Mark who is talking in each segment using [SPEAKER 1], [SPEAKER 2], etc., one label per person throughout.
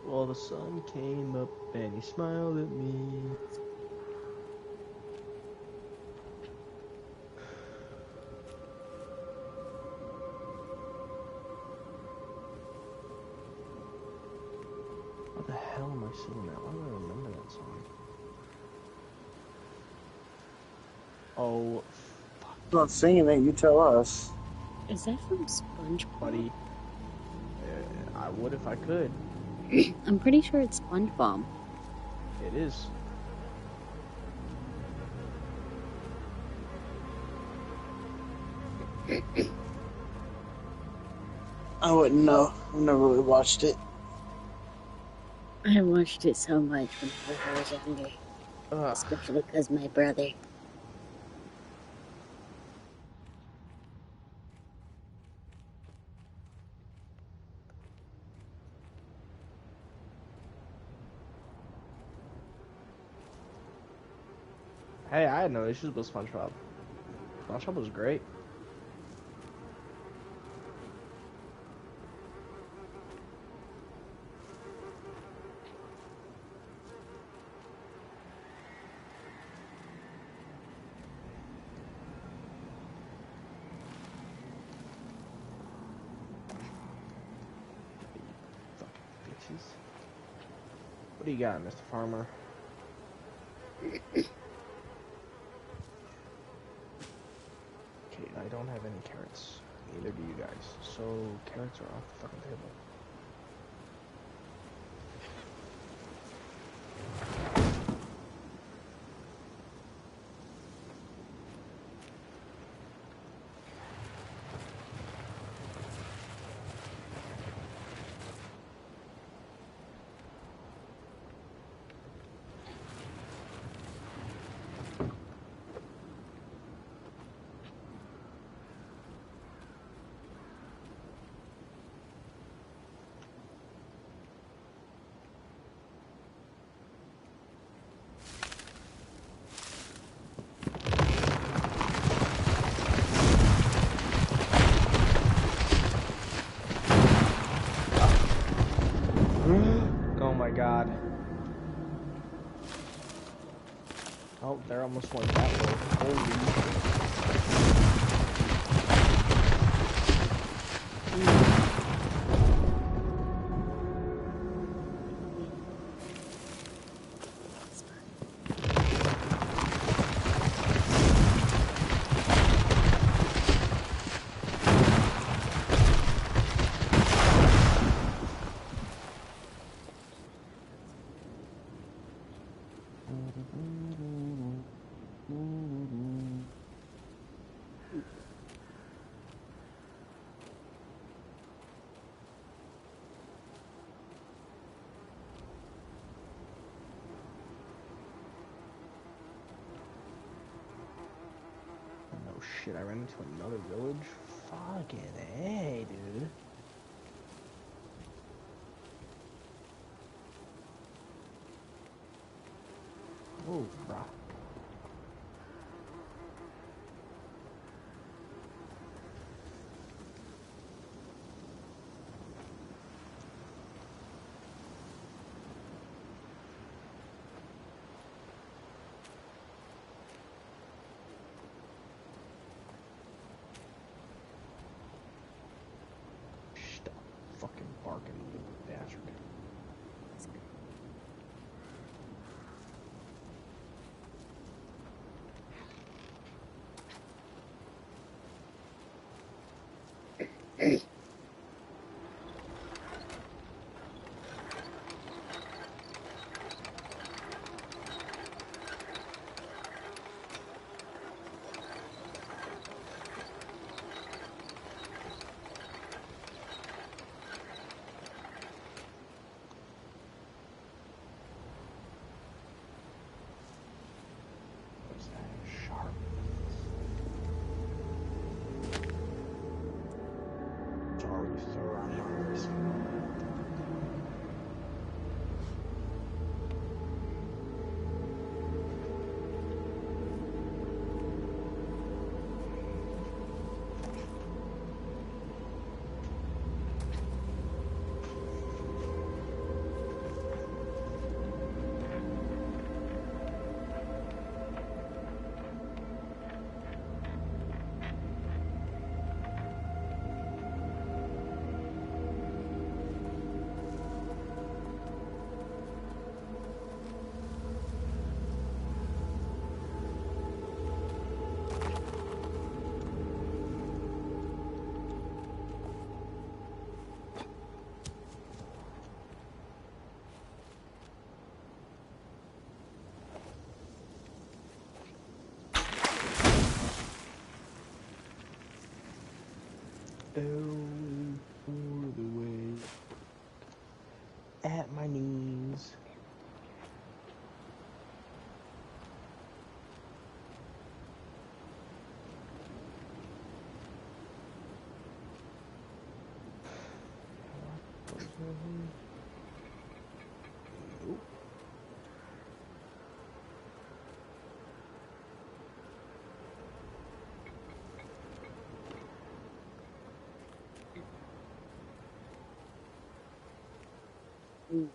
[SPEAKER 1] Well, the sun came up and he smiled at me. What the hell am I singing that? Why do I remember that song? Oh, fuck,
[SPEAKER 2] I'm not singing it, you tell us.
[SPEAKER 3] Is that from SpongeBob?
[SPEAKER 1] buddy. I would if I could.
[SPEAKER 3] I'm pretty sure it's SpongeBob.
[SPEAKER 1] It is.
[SPEAKER 2] I wouldn't know. I've never really watched it.
[SPEAKER 3] I watched it so much when I was younger.
[SPEAKER 1] Ugh.
[SPEAKER 3] Especially because my brother.
[SPEAKER 1] Hey, I had no issues with SpongeBob. SpongeBob was great. Fucking bitches. What do you got, Mr. Farmer? Okay, I don't have any carrots. Neither do you guys. So, carrots are off the fucking table. Oh my god. Oh, they're almost like that low. Holy shit. Oh shit, I ran into another village? Fucking hey, dude. Oh, bruh. Stop fucking barking, you bastard. Thrivers. Down for the way. At my knees. Nope.
[SPEAKER 3] Mm.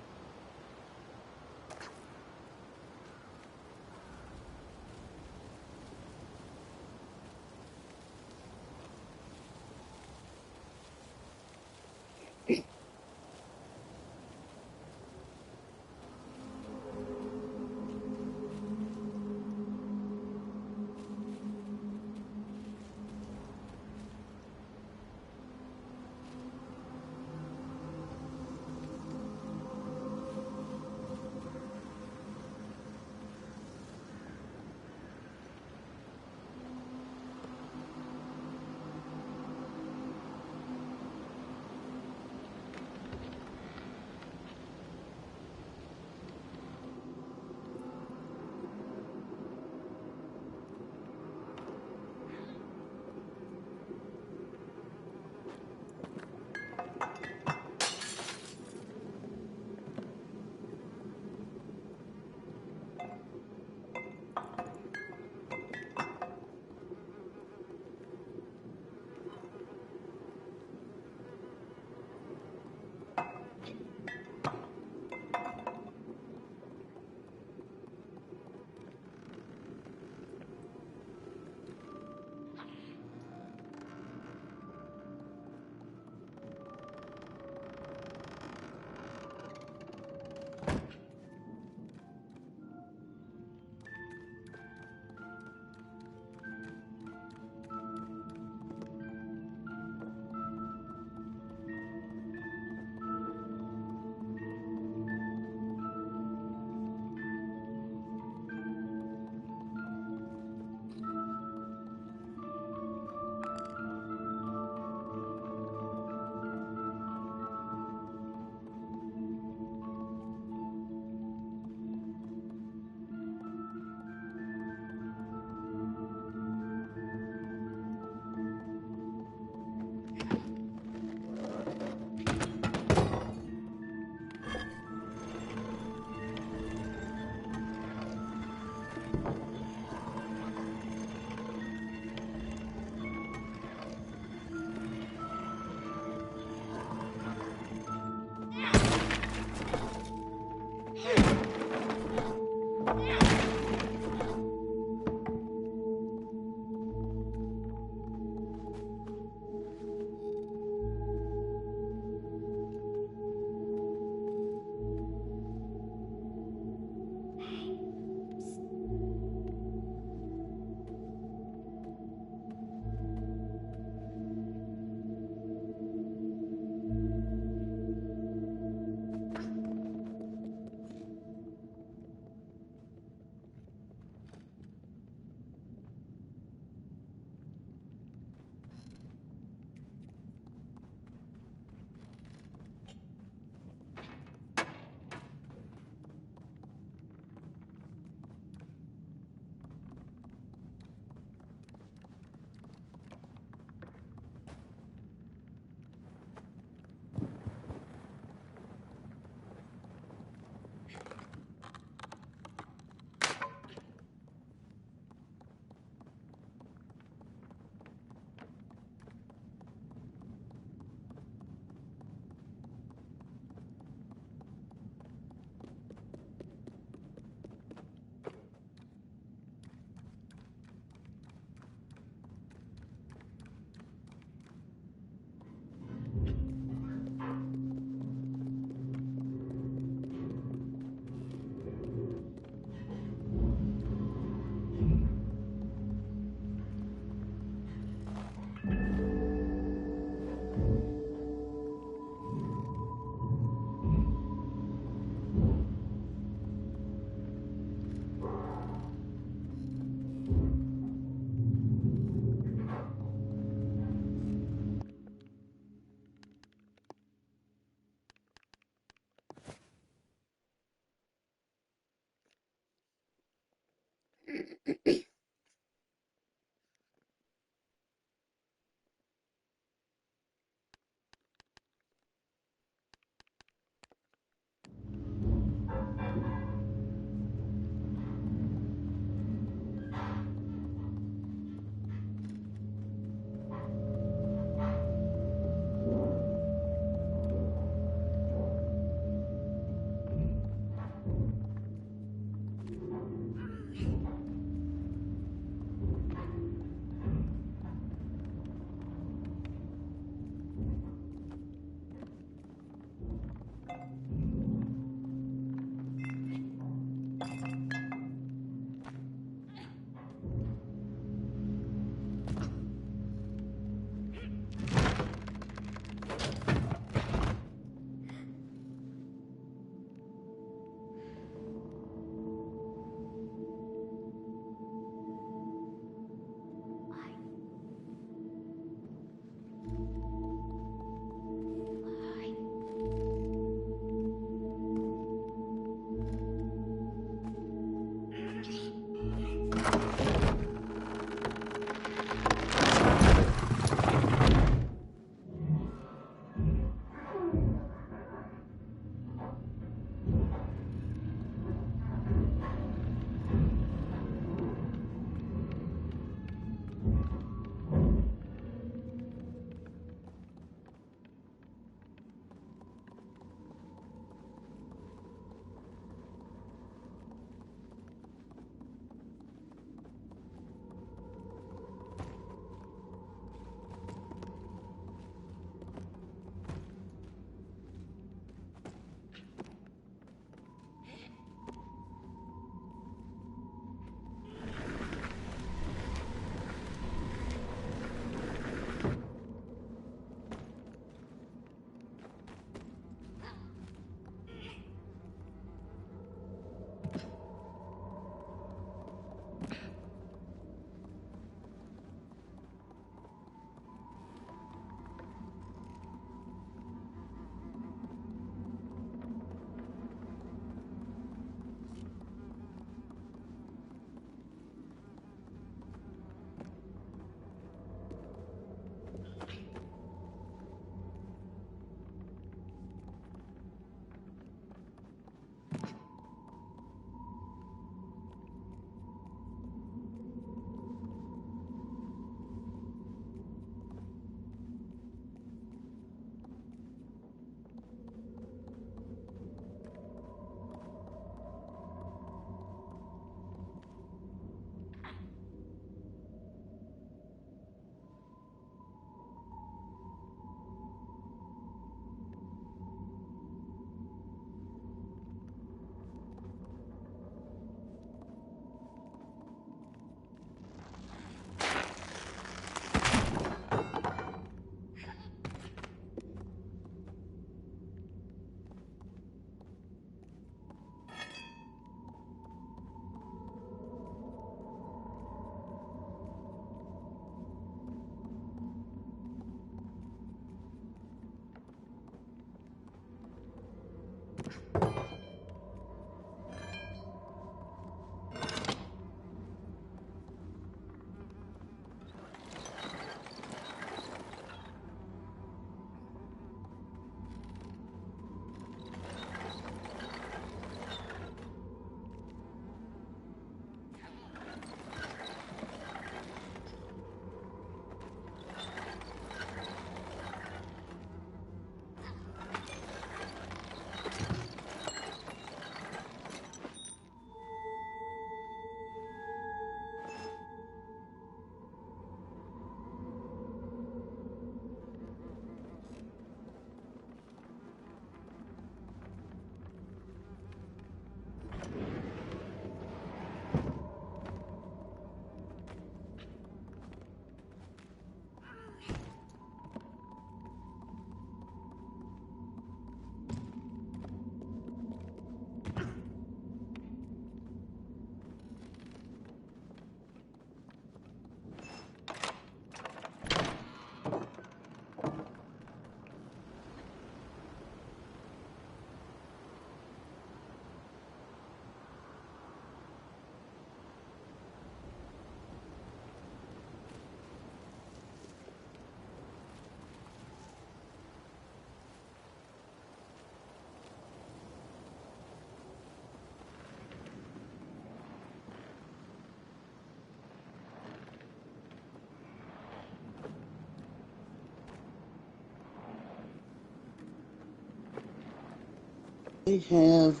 [SPEAKER 2] They have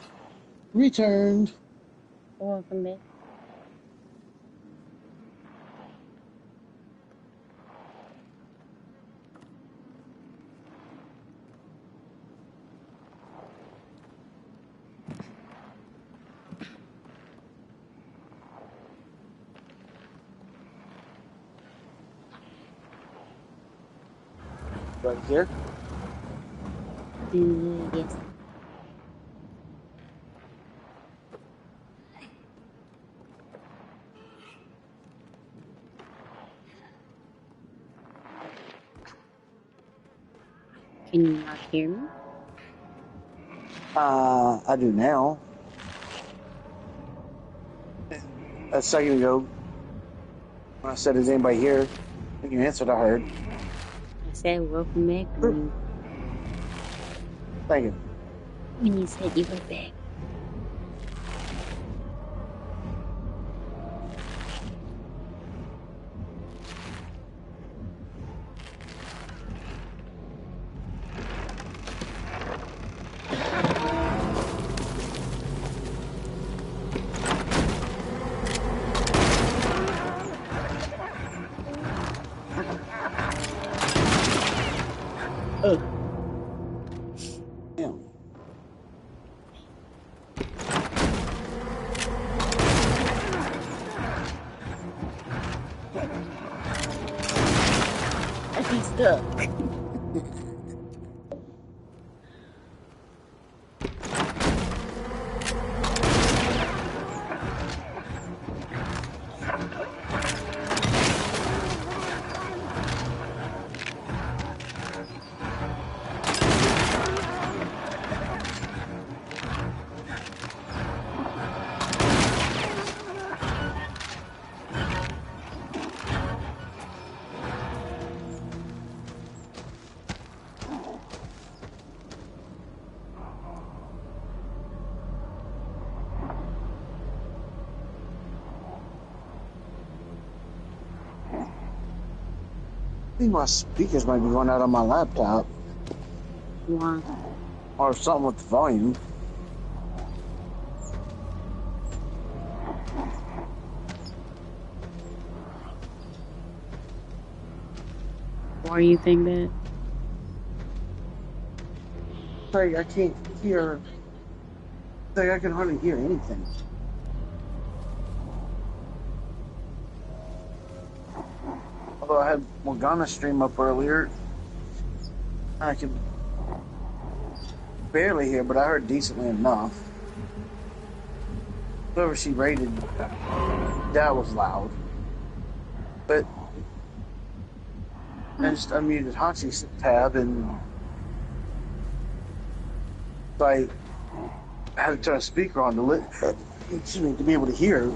[SPEAKER 2] returned.
[SPEAKER 3] Welcome back.
[SPEAKER 2] Right here.
[SPEAKER 3] Yes. Can you not hear me?
[SPEAKER 2] I do now. A second ago, when I said, "Is anybody here?" When you answered, I heard.
[SPEAKER 3] I said welcome back
[SPEAKER 2] Thank you.
[SPEAKER 3] when you said you were back. Oh,
[SPEAKER 2] Damn.
[SPEAKER 3] I'm stuck.
[SPEAKER 2] I think my speakers might be going out on my laptop
[SPEAKER 3] Why?
[SPEAKER 2] or something with the volume.
[SPEAKER 3] Why you think that?
[SPEAKER 2] Like I can't hear. Like I can hardly hear anything. Although I had Morgana stream up earlier, I could barely hear, but I heard decently enough. Whoever she rated, that was loud. But I just unmuted Hoxie's tab and I had to turn a speaker on to be able to hear.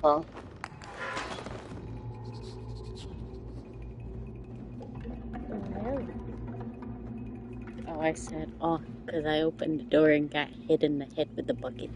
[SPEAKER 2] Huh?
[SPEAKER 3] No. Oh, I said off because I opened the door and got hit in the head with the bucket.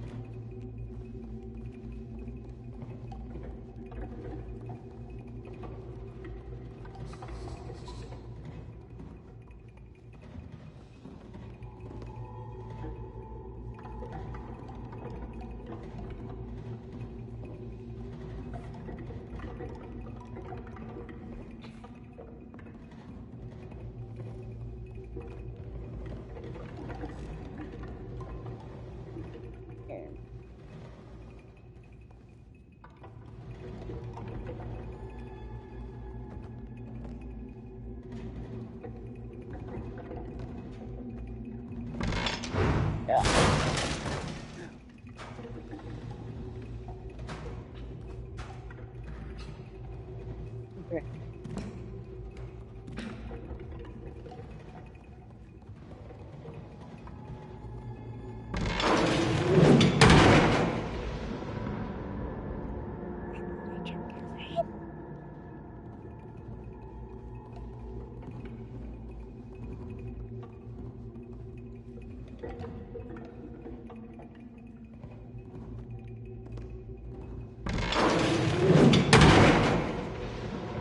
[SPEAKER 3] Okay.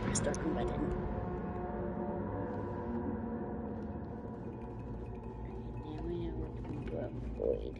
[SPEAKER 3] Press the wrong button. Now I know we're going to avoid.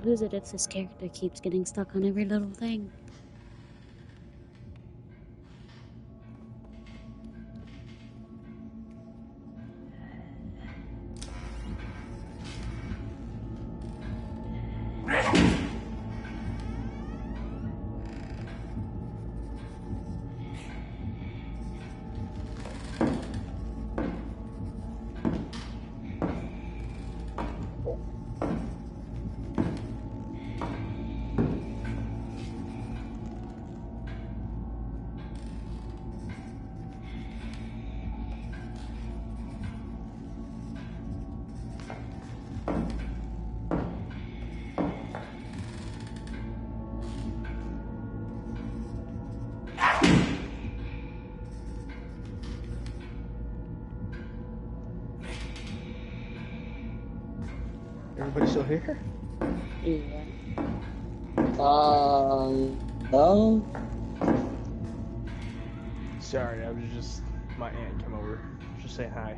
[SPEAKER 3] lose it if this character keeps getting stuck on every little thing.
[SPEAKER 1] Everybody still here?
[SPEAKER 3] Yeah.
[SPEAKER 2] No.
[SPEAKER 1] Sorry, I was just my aunt came over. Just saying hi.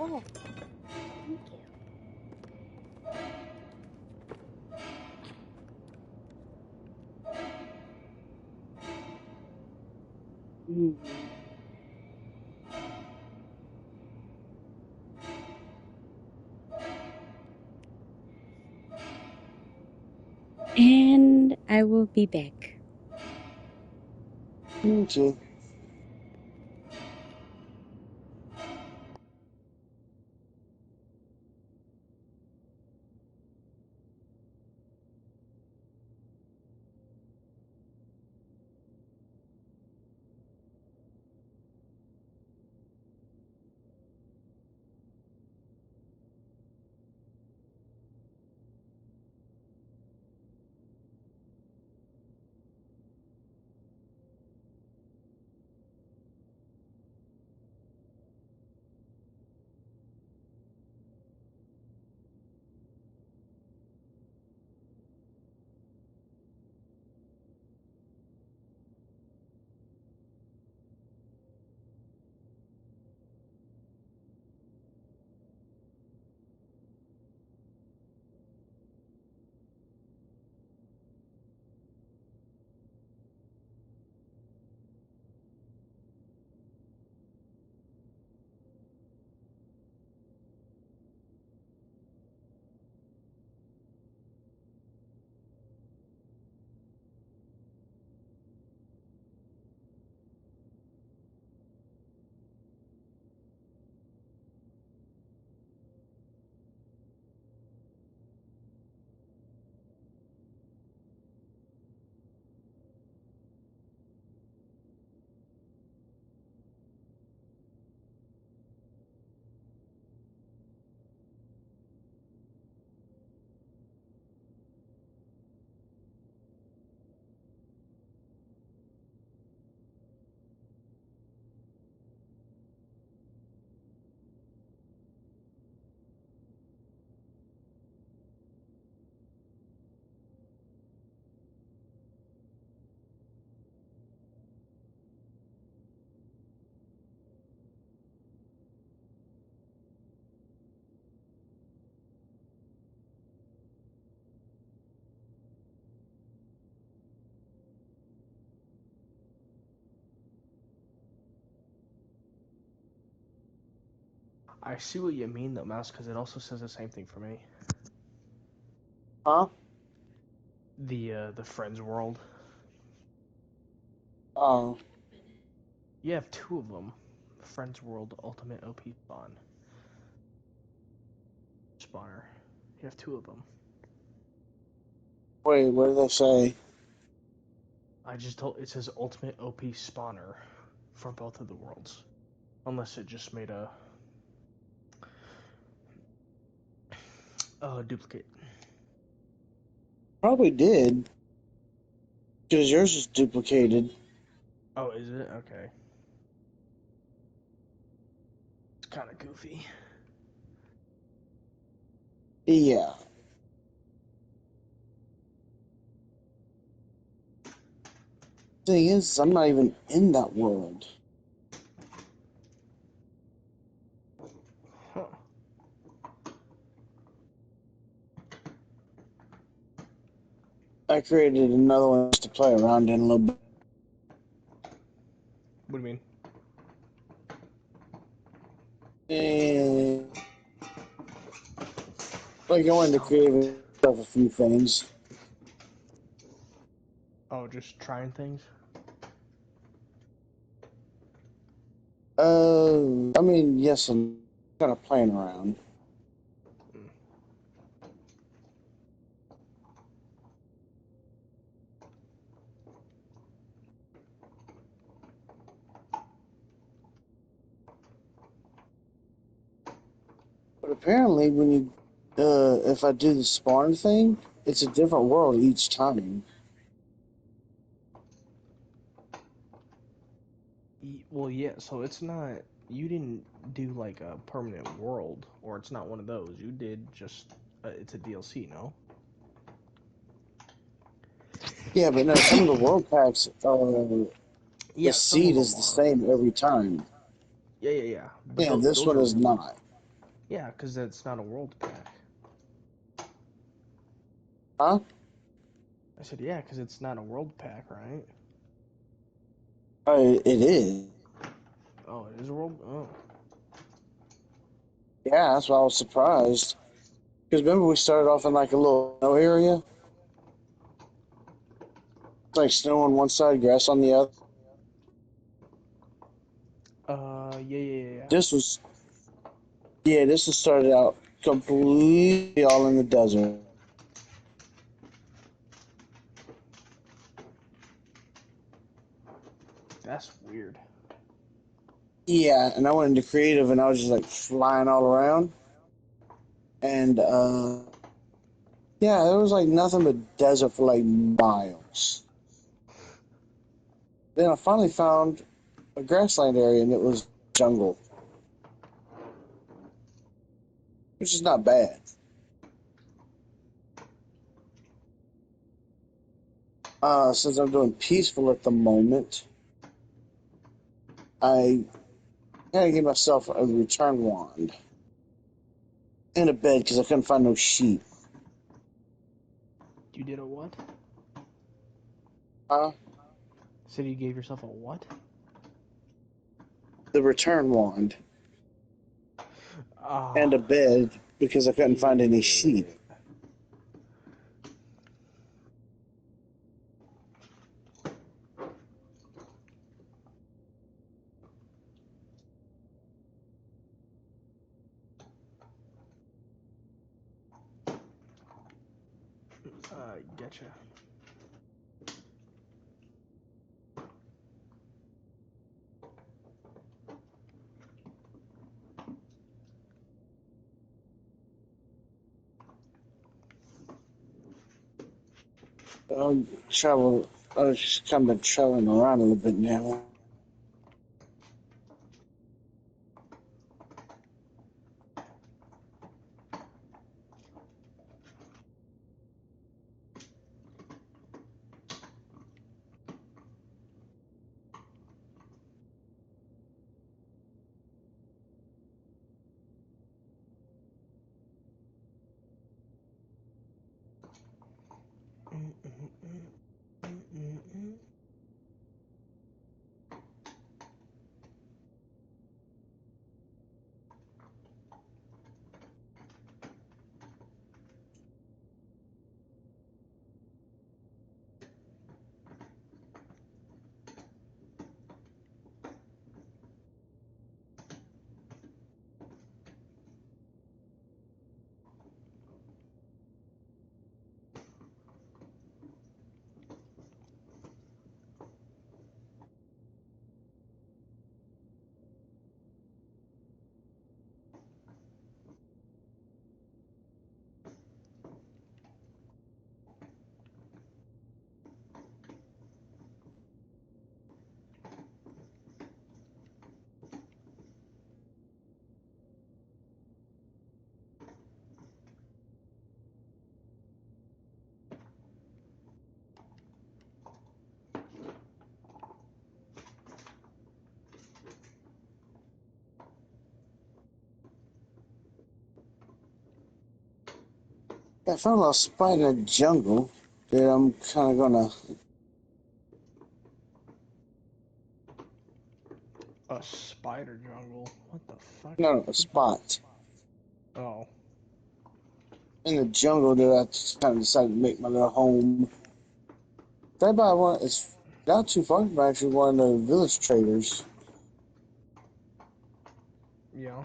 [SPEAKER 3] Oh, thank you. And I will be back.
[SPEAKER 2] Okay.
[SPEAKER 1] I see what you mean though, Mouse, because it also says the same thing for me.
[SPEAKER 2] Huh?
[SPEAKER 1] The Friends World.
[SPEAKER 2] Oh.
[SPEAKER 1] You have two of them. Friends World Ultimate OP Spawner. You have two of them.
[SPEAKER 2] Wait, what did they say?
[SPEAKER 1] I just told it says Ultimate OP Spawner for both of the worlds. Unless it just made a duplicate.
[SPEAKER 2] Probably did. Because yours is duplicated.
[SPEAKER 1] Oh, is it? Okay. It's kind of goofy.
[SPEAKER 2] Yeah. Thing is, I'm not even in that world.
[SPEAKER 1] Huh.
[SPEAKER 2] I created another one just to play around in a little bit.
[SPEAKER 1] What do you mean?
[SPEAKER 2] And like I wanted to
[SPEAKER 1] Stop
[SPEAKER 2] create
[SPEAKER 1] it.
[SPEAKER 2] myself a few things.
[SPEAKER 1] Oh, just trying things?
[SPEAKER 2] I mean, yes, I'm kind of playing around.
[SPEAKER 1] Mm.
[SPEAKER 2] But apparently, when you, if I do the spawn thing, it's a different world each time.
[SPEAKER 1] Well, yeah, so it's not. You didn't do like a permanent world, or it's not one of those. You did just. It's a DLC, no?
[SPEAKER 2] Yeah, but no, some of the world packs, the
[SPEAKER 1] Yeah, some of
[SPEAKER 2] seed is
[SPEAKER 1] them
[SPEAKER 2] the
[SPEAKER 1] are.
[SPEAKER 2] same every time.
[SPEAKER 1] Yeah. But
[SPEAKER 2] Yeah, this
[SPEAKER 1] those
[SPEAKER 2] one
[SPEAKER 1] are
[SPEAKER 2] is
[SPEAKER 1] released.
[SPEAKER 2] not.
[SPEAKER 1] Yeah, because that's not a world pack.
[SPEAKER 2] Huh?
[SPEAKER 1] I said, yeah, because it's not a world pack, right?
[SPEAKER 2] It is.
[SPEAKER 1] Oh, it is a world. Oh,
[SPEAKER 2] Yeah, that's why I was surprised. Because remember we started off in like a little snow area? It's like snow on one side, grass on the other.
[SPEAKER 1] yeah.
[SPEAKER 2] This was, yeah, this was started out completely all in the desert.
[SPEAKER 1] That's weird.
[SPEAKER 2] Yeah, and I went into creative and I was just like flying all around. And yeah, there was like nothing but desert for like miles. Then I finally found a grassland area and it was jungle, which is not bad. Since I'm doing peaceful at the moment, I gotta give myself a return wand and a bed because I couldn't find no sheep.
[SPEAKER 1] You did a what?
[SPEAKER 2] Uh,
[SPEAKER 1] Said you gave yourself a what?
[SPEAKER 2] the return wand and a
[SPEAKER 1] Ah,
[SPEAKER 2] bed because I couldn't find any sheep.
[SPEAKER 1] yeah. Getcha.
[SPEAKER 2] Travel. I've just kind of been traveling around a little bit now. I found a little spot in the jungle that I'm kind of gonna.
[SPEAKER 1] A spider jungle? What the fuck?
[SPEAKER 2] No, a spot
[SPEAKER 1] Oh.
[SPEAKER 2] in the jungle that I just kind of decided to make my little home. That by one, it's not too far from actually one of the village traders.
[SPEAKER 1] Yeah.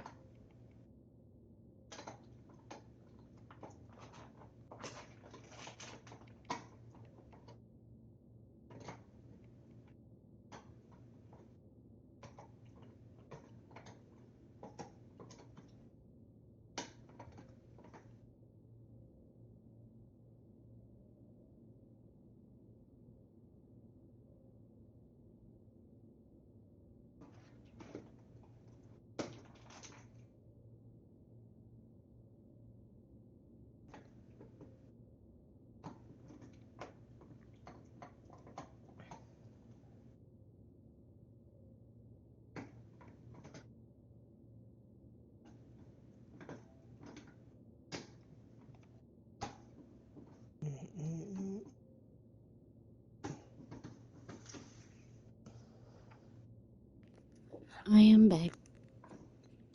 [SPEAKER 3] I am back.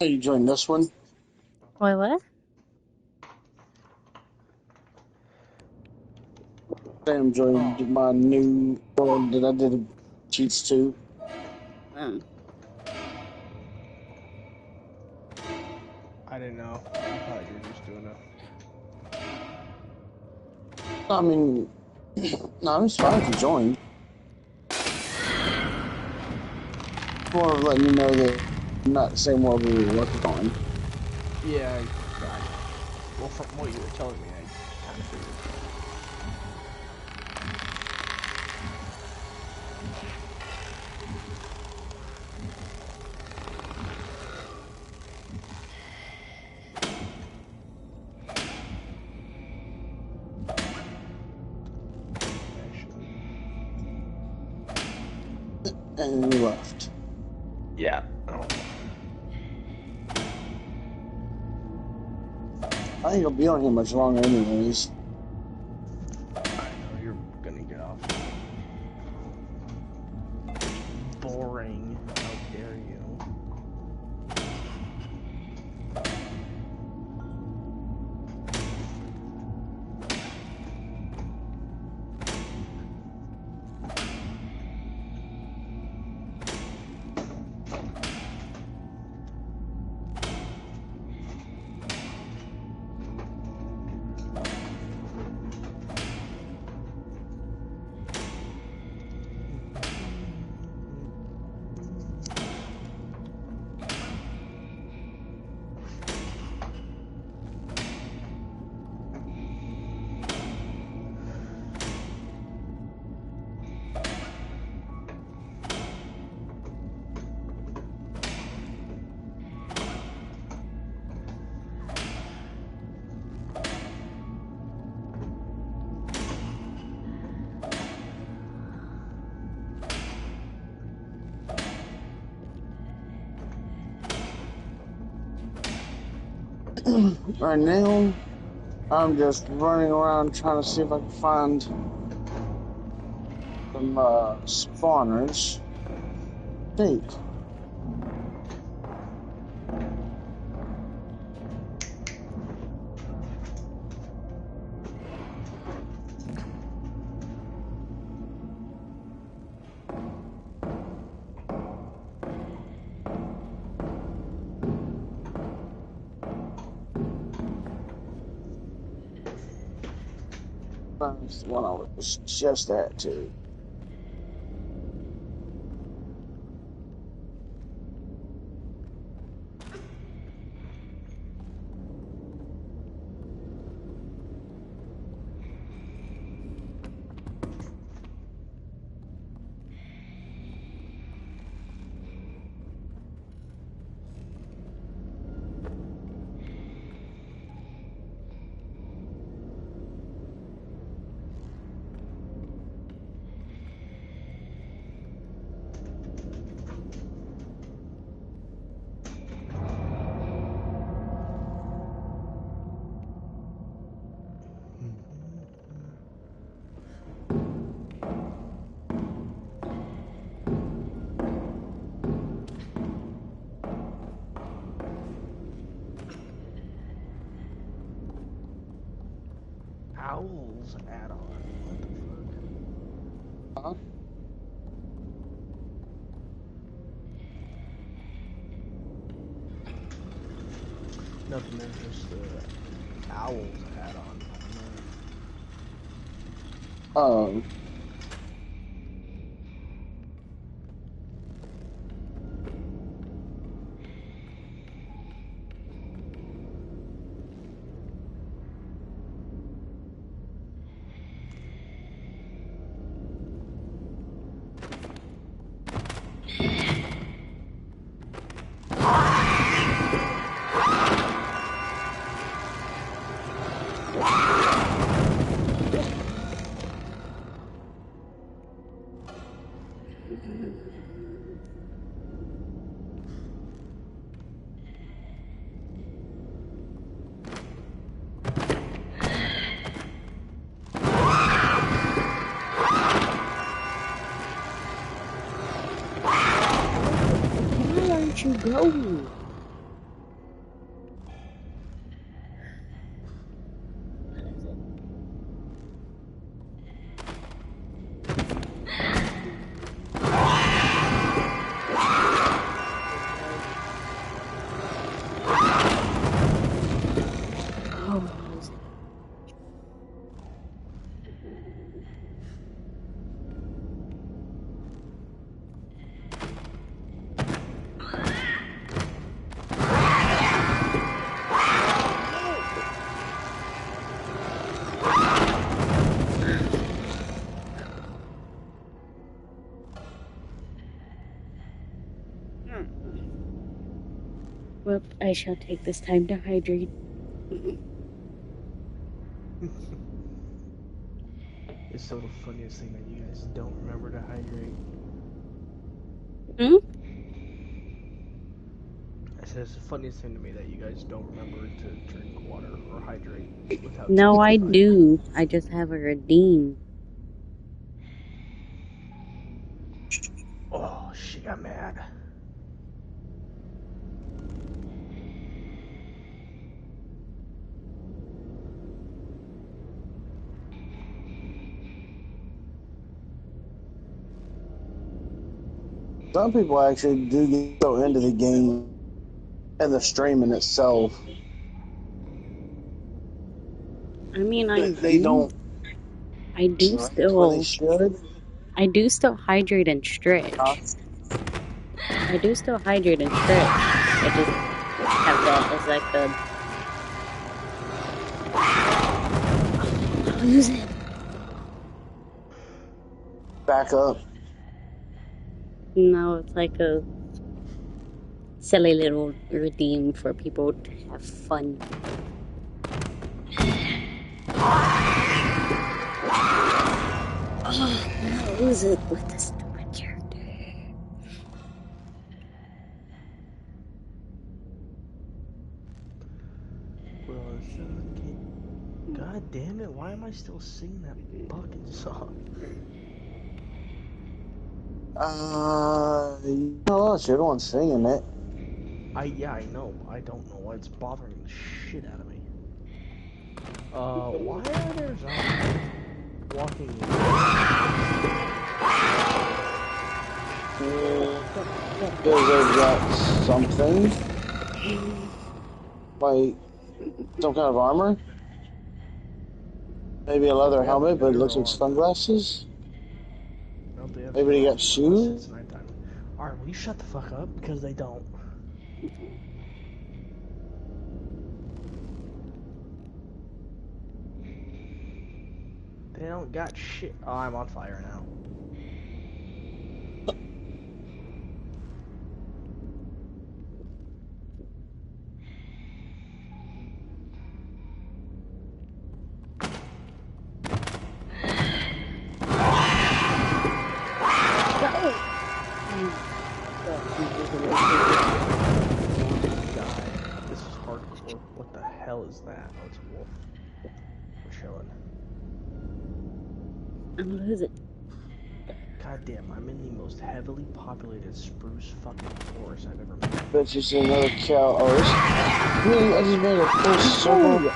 [SPEAKER 2] How you join this one?
[SPEAKER 3] Wait, what?
[SPEAKER 2] I'm joining my new world that I did cheats to.
[SPEAKER 1] I didn't know. I thought you were just doing a.
[SPEAKER 2] I mean, no, it's fine to join. More of letting you know that I'm not the same world we were working on.
[SPEAKER 1] Yeah, well, from what you were telling me, I kind of figured.
[SPEAKER 2] And we left.
[SPEAKER 1] Yeah.
[SPEAKER 2] I ain't gonna be on here much longer anyways.
[SPEAKER 1] I know you're gonna get off. Boring. How dare you?
[SPEAKER 2] Right now, I'm just running around trying to see if I can find some spawners. Think. That's the one I was just at too.
[SPEAKER 1] Owls add-on. What the fuck?
[SPEAKER 2] Huh?
[SPEAKER 1] Nothing, man. Just the owls add-on.
[SPEAKER 2] Um,
[SPEAKER 3] Why aren't you going? What is it? Oh, what is it? Well, I shall take this time to hydrate.
[SPEAKER 1] It's so the funniest thing that you guys don't remember to hydrate.
[SPEAKER 3] Hmm?
[SPEAKER 1] I said it's the funniest thing to me that you guys don't remember to drink water or hydrate without
[SPEAKER 3] No,
[SPEAKER 1] taking
[SPEAKER 3] I
[SPEAKER 1] time.
[SPEAKER 3] do. I just have a redeem.
[SPEAKER 1] Oh, she got mad.
[SPEAKER 2] some people actually do get so into the game and the streaming itself.
[SPEAKER 3] I mean, I
[SPEAKER 2] They don't
[SPEAKER 3] I do
[SPEAKER 2] drink when they
[SPEAKER 3] still,
[SPEAKER 2] should.
[SPEAKER 3] I do still hydrate and
[SPEAKER 2] Huh?
[SPEAKER 3] stretch. I do still hydrate and stretch. I just have that as like a. I'll use it.
[SPEAKER 2] Back up.
[SPEAKER 3] No, it's like a silly little redeem for people to have fun. Oh, I'll use it with the stupid character.
[SPEAKER 1] God damn it, why am I still singing that fucking song?
[SPEAKER 2] You know, you're the one singing it.
[SPEAKER 1] Yeah, I know. I don't know why it's bothering the shit out of me. Why are there zombies walking in?
[SPEAKER 2] Because they've got something. Like some kind of armor. Maybe a leather helmet, but it looks like sunglasses. Maybe they got shoes.
[SPEAKER 1] It's nighttime. Alright, will you shut the fuck up? Because they don't. They don't got shit. Oh, I'm on fire now. This is hardcore. What the hell is that? Oh, it's a wolf. We're chilling.
[SPEAKER 3] I'm gonna lose it.
[SPEAKER 1] God damn, I'm in the most heavily populated spruce fucking forest I've ever met.
[SPEAKER 2] Bet you see another cow. Oh, this. Really? I just made a full circle.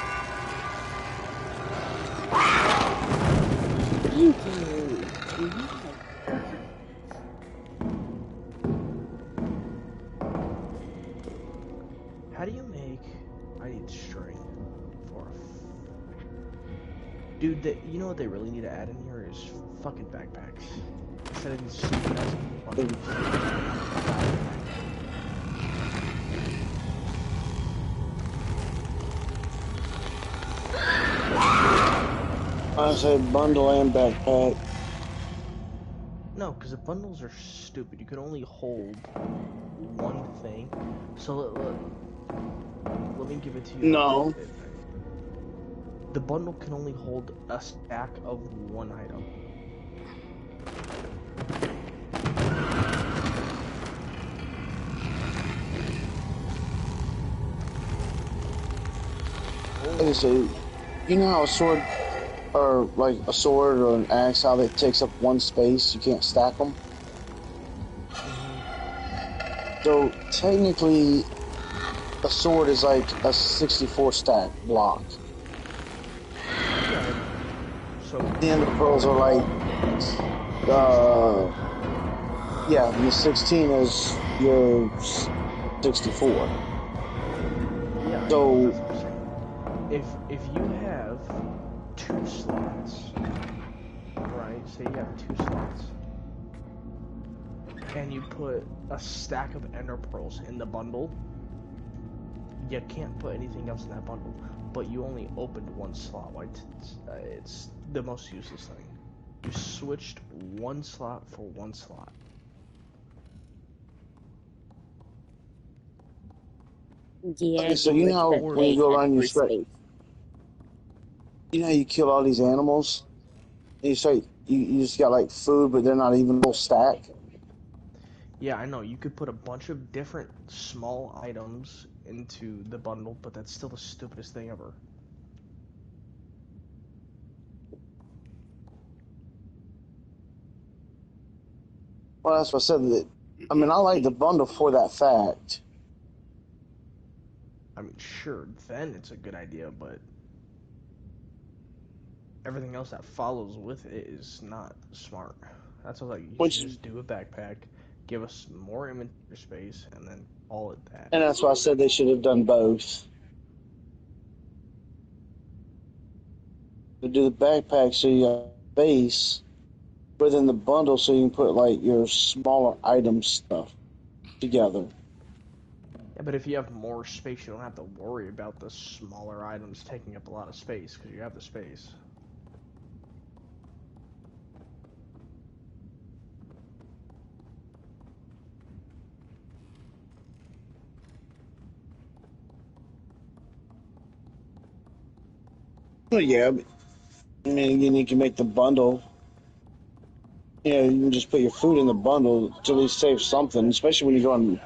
[SPEAKER 1] Dude, you know what they really need to add in here is fucking backpacks. Instead of these stupid ass bundles.
[SPEAKER 2] I said bundle and backpack.
[SPEAKER 1] No, because the bundles are stupid. You can only hold one thing. So let me give it to you how I
[SPEAKER 2] No.
[SPEAKER 1] did it. The bundle can only hold a stack of one item.
[SPEAKER 2] Like I say, you know how a sword, or like a sword or an axe, how it takes up one space, you can't stack them? So technically, a sword is like a 64 stack block.
[SPEAKER 1] So
[SPEAKER 2] The ender pearls are like, yeah, the 16 is your 64.
[SPEAKER 1] yeah,
[SPEAKER 2] So
[SPEAKER 1] that's what I'm saying. If you have 2 slots, right? Say you have 2 slots, and you put a stack of ender pearls in the bundle, you can't put anything else in that bundle. But you only opened 1 slot. Like it's the most useless thing. You switched 1 slot for 1 slot.
[SPEAKER 3] Yeah,
[SPEAKER 2] okay, so
[SPEAKER 3] you
[SPEAKER 2] you
[SPEAKER 3] wish
[SPEAKER 2] know
[SPEAKER 3] that
[SPEAKER 2] when you
[SPEAKER 3] they
[SPEAKER 2] go
[SPEAKER 3] had
[SPEAKER 2] around,
[SPEAKER 3] more space.
[SPEAKER 2] you know how you kill all these animals, and you start, you just got like food, but they're not even a full stack.
[SPEAKER 1] Yeah, I know. You could put a bunch of different small items into the bundle, but that's still the stupidest thing ever.
[SPEAKER 2] Well, that's what I said. That I mean, I like the bundle for that fact.
[SPEAKER 1] I mean, sure, then it's a good idea, but everything else that follows with it is not smart. That's why you should
[SPEAKER 2] Which,
[SPEAKER 1] just do a backpack, give us more inventory space, and then call it that.
[SPEAKER 2] and that's why I said they should have done both. To do the backpack so you have base within the bundle, so you can put like your smaller item stuff together.
[SPEAKER 1] Yeah, but if you have more space, you don't have to worry about the smaller items taking up a lot of space because you have the space.
[SPEAKER 2] Well, yeah, but, I mean, again, you can make the bundle. You know, you can just put your food in the bundle to at least save something, especially when you're going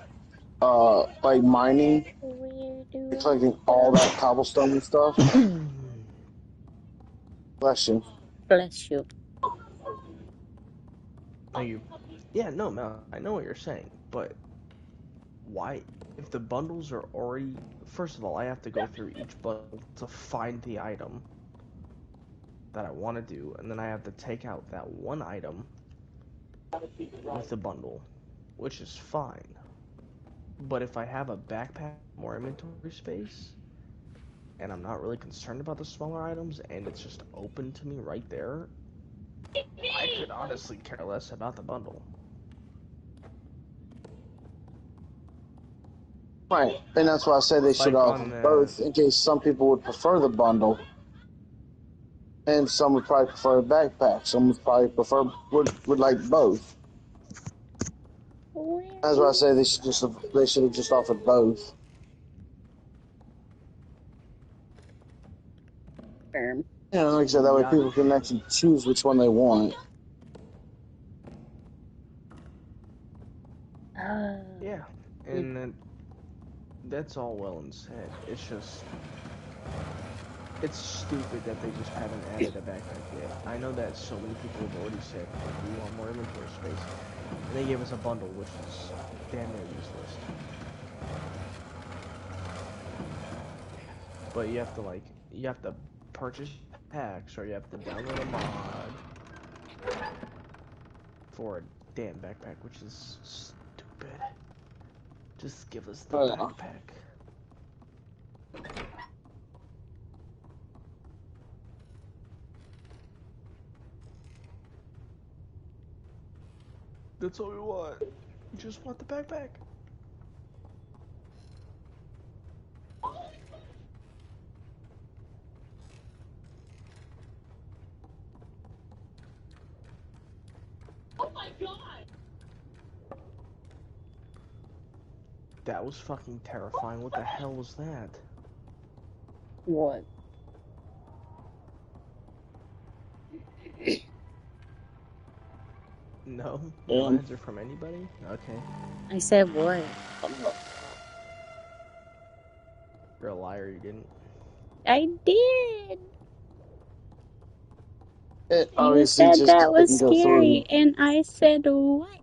[SPEAKER 2] like mining,
[SPEAKER 3] Where
[SPEAKER 2] you're
[SPEAKER 3] do I
[SPEAKER 2] collecting all
[SPEAKER 3] go?
[SPEAKER 2] that cobblestone and stuff. Bless you.
[SPEAKER 3] Bless you.
[SPEAKER 1] Thank you. Yeah, no, Mel, I know what you're saying, but why? If the bundles are already. First of all, I have to go through each bundle to find the item that I want to do, and then I have to take out that one item with the bundle, which is fine. But if I have a backpack, more inventory space, and I'm not really concerned about the smaller items, and it's just open to me right there, I could honestly care less about the bundle.
[SPEAKER 2] Right, and that's why I said they should
[SPEAKER 1] Like
[SPEAKER 2] offer
[SPEAKER 1] on the.
[SPEAKER 2] both, in case some people would prefer the bundle, and some would probably prefer a backpack. Some would probably prefer would like both.
[SPEAKER 3] Where
[SPEAKER 2] That's why I
[SPEAKER 3] do
[SPEAKER 2] say they should have just offered both.
[SPEAKER 3] firm?
[SPEAKER 2] Yeah, like I said, that way
[SPEAKER 1] Yeah, they
[SPEAKER 2] people can
[SPEAKER 1] should.
[SPEAKER 2] actually choose which one they want.
[SPEAKER 1] Yeah, and then that's all well and said. It's just. It's stupid that they just haven't added a backpack yet. I know that so many people have already said, like, we want more inventory space. And they gave us a bundle, which is damn near useless. But you have to, like, you have to purchase packs, or you have to download a mod for a damn backpack, which is stupid. Just give us the
[SPEAKER 2] Yeah.
[SPEAKER 1] backpack. That's all we want. We just want the backpack. That was fucking terrifying. What the hell was that?
[SPEAKER 3] What?
[SPEAKER 1] No? No
[SPEAKER 2] Yeah.
[SPEAKER 1] answer from anybody? Okay.
[SPEAKER 3] I said what?
[SPEAKER 1] You're a liar, you didn't.
[SPEAKER 3] I did.
[SPEAKER 2] It
[SPEAKER 3] You
[SPEAKER 2] obviously
[SPEAKER 3] said
[SPEAKER 2] just
[SPEAKER 3] that was
[SPEAKER 2] didn't go
[SPEAKER 3] scary,
[SPEAKER 2] through.
[SPEAKER 3] and I said what?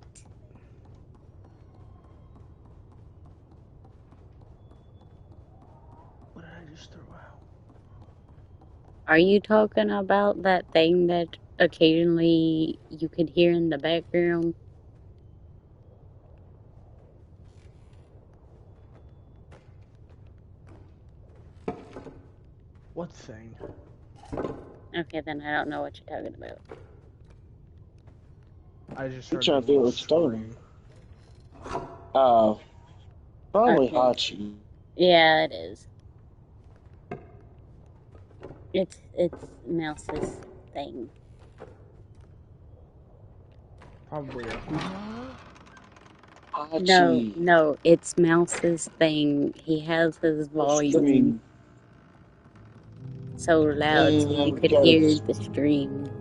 [SPEAKER 1] What did I just throw out?
[SPEAKER 3] Are you talking about that thing that occasionally you could hear in the background?
[SPEAKER 1] What thing?
[SPEAKER 3] Okay, then I don't know what you're talking about.
[SPEAKER 1] I just
[SPEAKER 2] I'm
[SPEAKER 1] heard a
[SPEAKER 2] trying to figure
[SPEAKER 1] little
[SPEAKER 2] out what you're talking
[SPEAKER 1] scream.
[SPEAKER 2] about. Probably
[SPEAKER 3] Okay.
[SPEAKER 2] Hachi.
[SPEAKER 3] Yeah, it is. It's Mouse's thing.
[SPEAKER 1] Probably a hoo-ha?
[SPEAKER 3] No,
[SPEAKER 2] Hachi.
[SPEAKER 3] no, it's Mouse's thing. He has his
[SPEAKER 2] The
[SPEAKER 3] volume
[SPEAKER 2] stream.
[SPEAKER 3] so loud so you could
[SPEAKER 2] Got
[SPEAKER 3] hear
[SPEAKER 2] it.
[SPEAKER 3] the stream.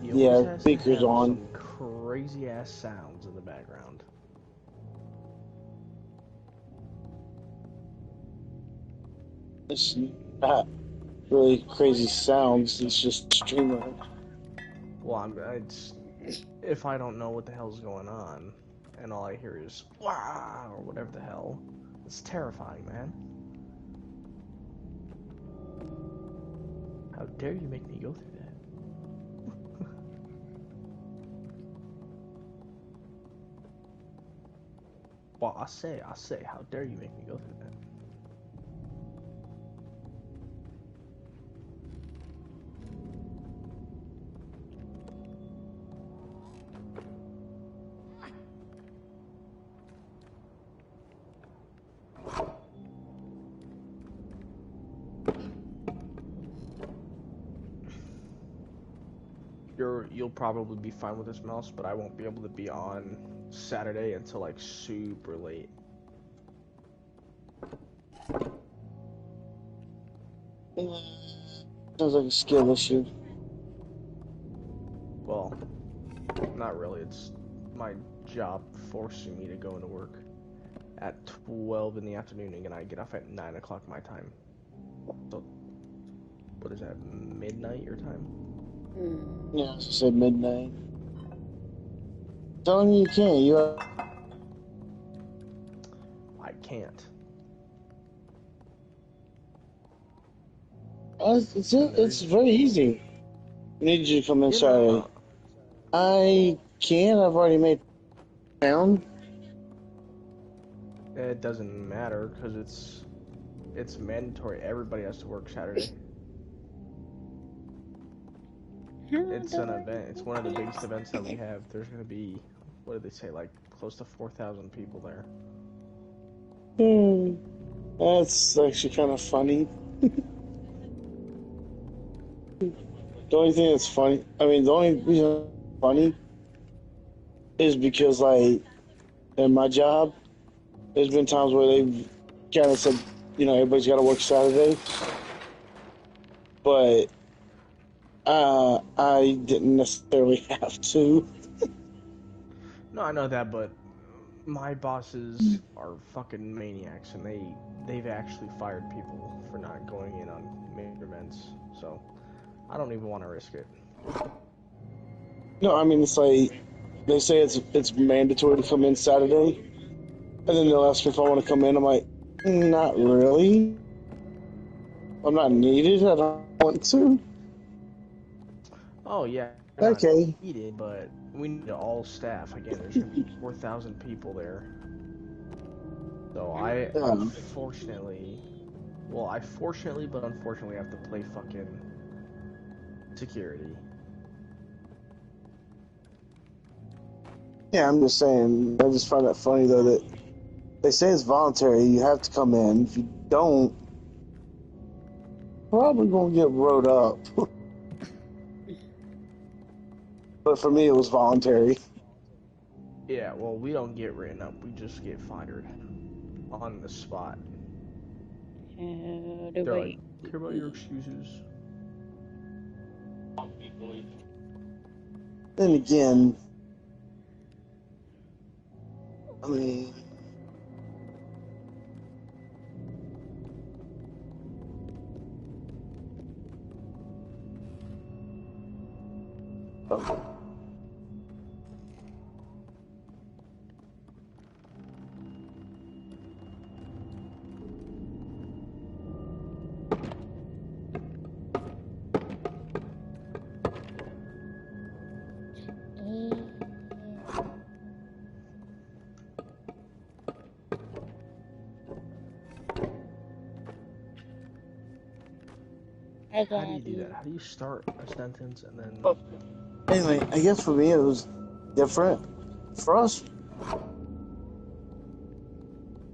[SPEAKER 1] He always
[SPEAKER 2] Yeah,
[SPEAKER 1] has to
[SPEAKER 2] speakers
[SPEAKER 1] have
[SPEAKER 2] on.
[SPEAKER 1] some crazy ass sounds in the background.
[SPEAKER 2] It's not really crazy sounds. It's just streamer.
[SPEAKER 1] Well, it's if I don't know what the hell's going on, and all I hear is wow or whatever the hell, it's terrifying, man. How dare you make me go through that? Well, I say, how dare you make me go through that? You'll probably be fine with this mouse, but I won't be able to be on Saturday until like super late.
[SPEAKER 2] Sounds like a skill issue.
[SPEAKER 1] Well, not really. It's my job forcing me to go into work at 12 in the afternoon, and I get off at 9 o'clock my time. So, what is that, midnight your time?
[SPEAKER 2] Yeah, as I said, midnight. Telling you can't.
[SPEAKER 1] I can't. And the
[SPEAKER 2] It's
[SPEAKER 1] reason,
[SPEAKER 2] very easy. I need you to come in
[SPEAKER 1] yeah, no,
[SPEAKER 2] Saturday.
[SPEAKER 1] no,
[SPEAKER 2] I can. I've already made town.
[SPEAKER 1] it doesn't matter because it's mandatory. Everybody has to work Saturday. It's an event. It's one of the biggest events that we have. There's gonna be, what did they say, like close to 4,000 people there.
[SPEAKER 2] That's actually kind of funny. The only thing that's funny, I mean, the only reason it's funny is because, like, in my job, there's been times where they've kind of said, everybody's got to work Saturday, but I didn't necessarily have to.
[SPEAKER 1] No, I know that, but my bosses are fucking maniacs, and they've actually fired people for not going in on major events. So I don't even want to risk it.
[SPEAKER 2] No, I mean, it's like they say it's mandatory to come in Saturday, and then they'll ask me if I want to come in. I'm like, not really. I'm not needed. I don't want to.
[SPEAKER 1] Oh yeah, you're not
[SPEAKER 2] Okay.
[SPEAKER 1] needed, but we need all staff. Again, there's gonna be 4,000 people there. So I
[SPEAKER 2] Yeah.
[SPEAKER 1] unfortunately, well, I fortunately but unfortunately have to play fucking security.
[SPEAKER 2] Yeah, I'm just saying. I just find that funny though that they say it's voluntary. You have to come in. If you don't, probably gonna get wrote up. But for me, it was voluntary.
[SPEAKER 1] Yeah, well, we don't get written up. We just get fired on the spot.
[SPEAKER 3] How do
[SPEAKER 1] They're like,
[SPEAKER 3] I...
[SPEAKER 1] care about your excuses.
[SPEAKER 2] Then again, I mean,
[SPEAKER 3] Hi,
[SPEAKER 1] How do you do
[SPEAKER 3] Gabby.
[SPEAKER 1] that? How do you start a sentence and then...
[SPEAKER 2] anyway, I guess for me it was different. For us,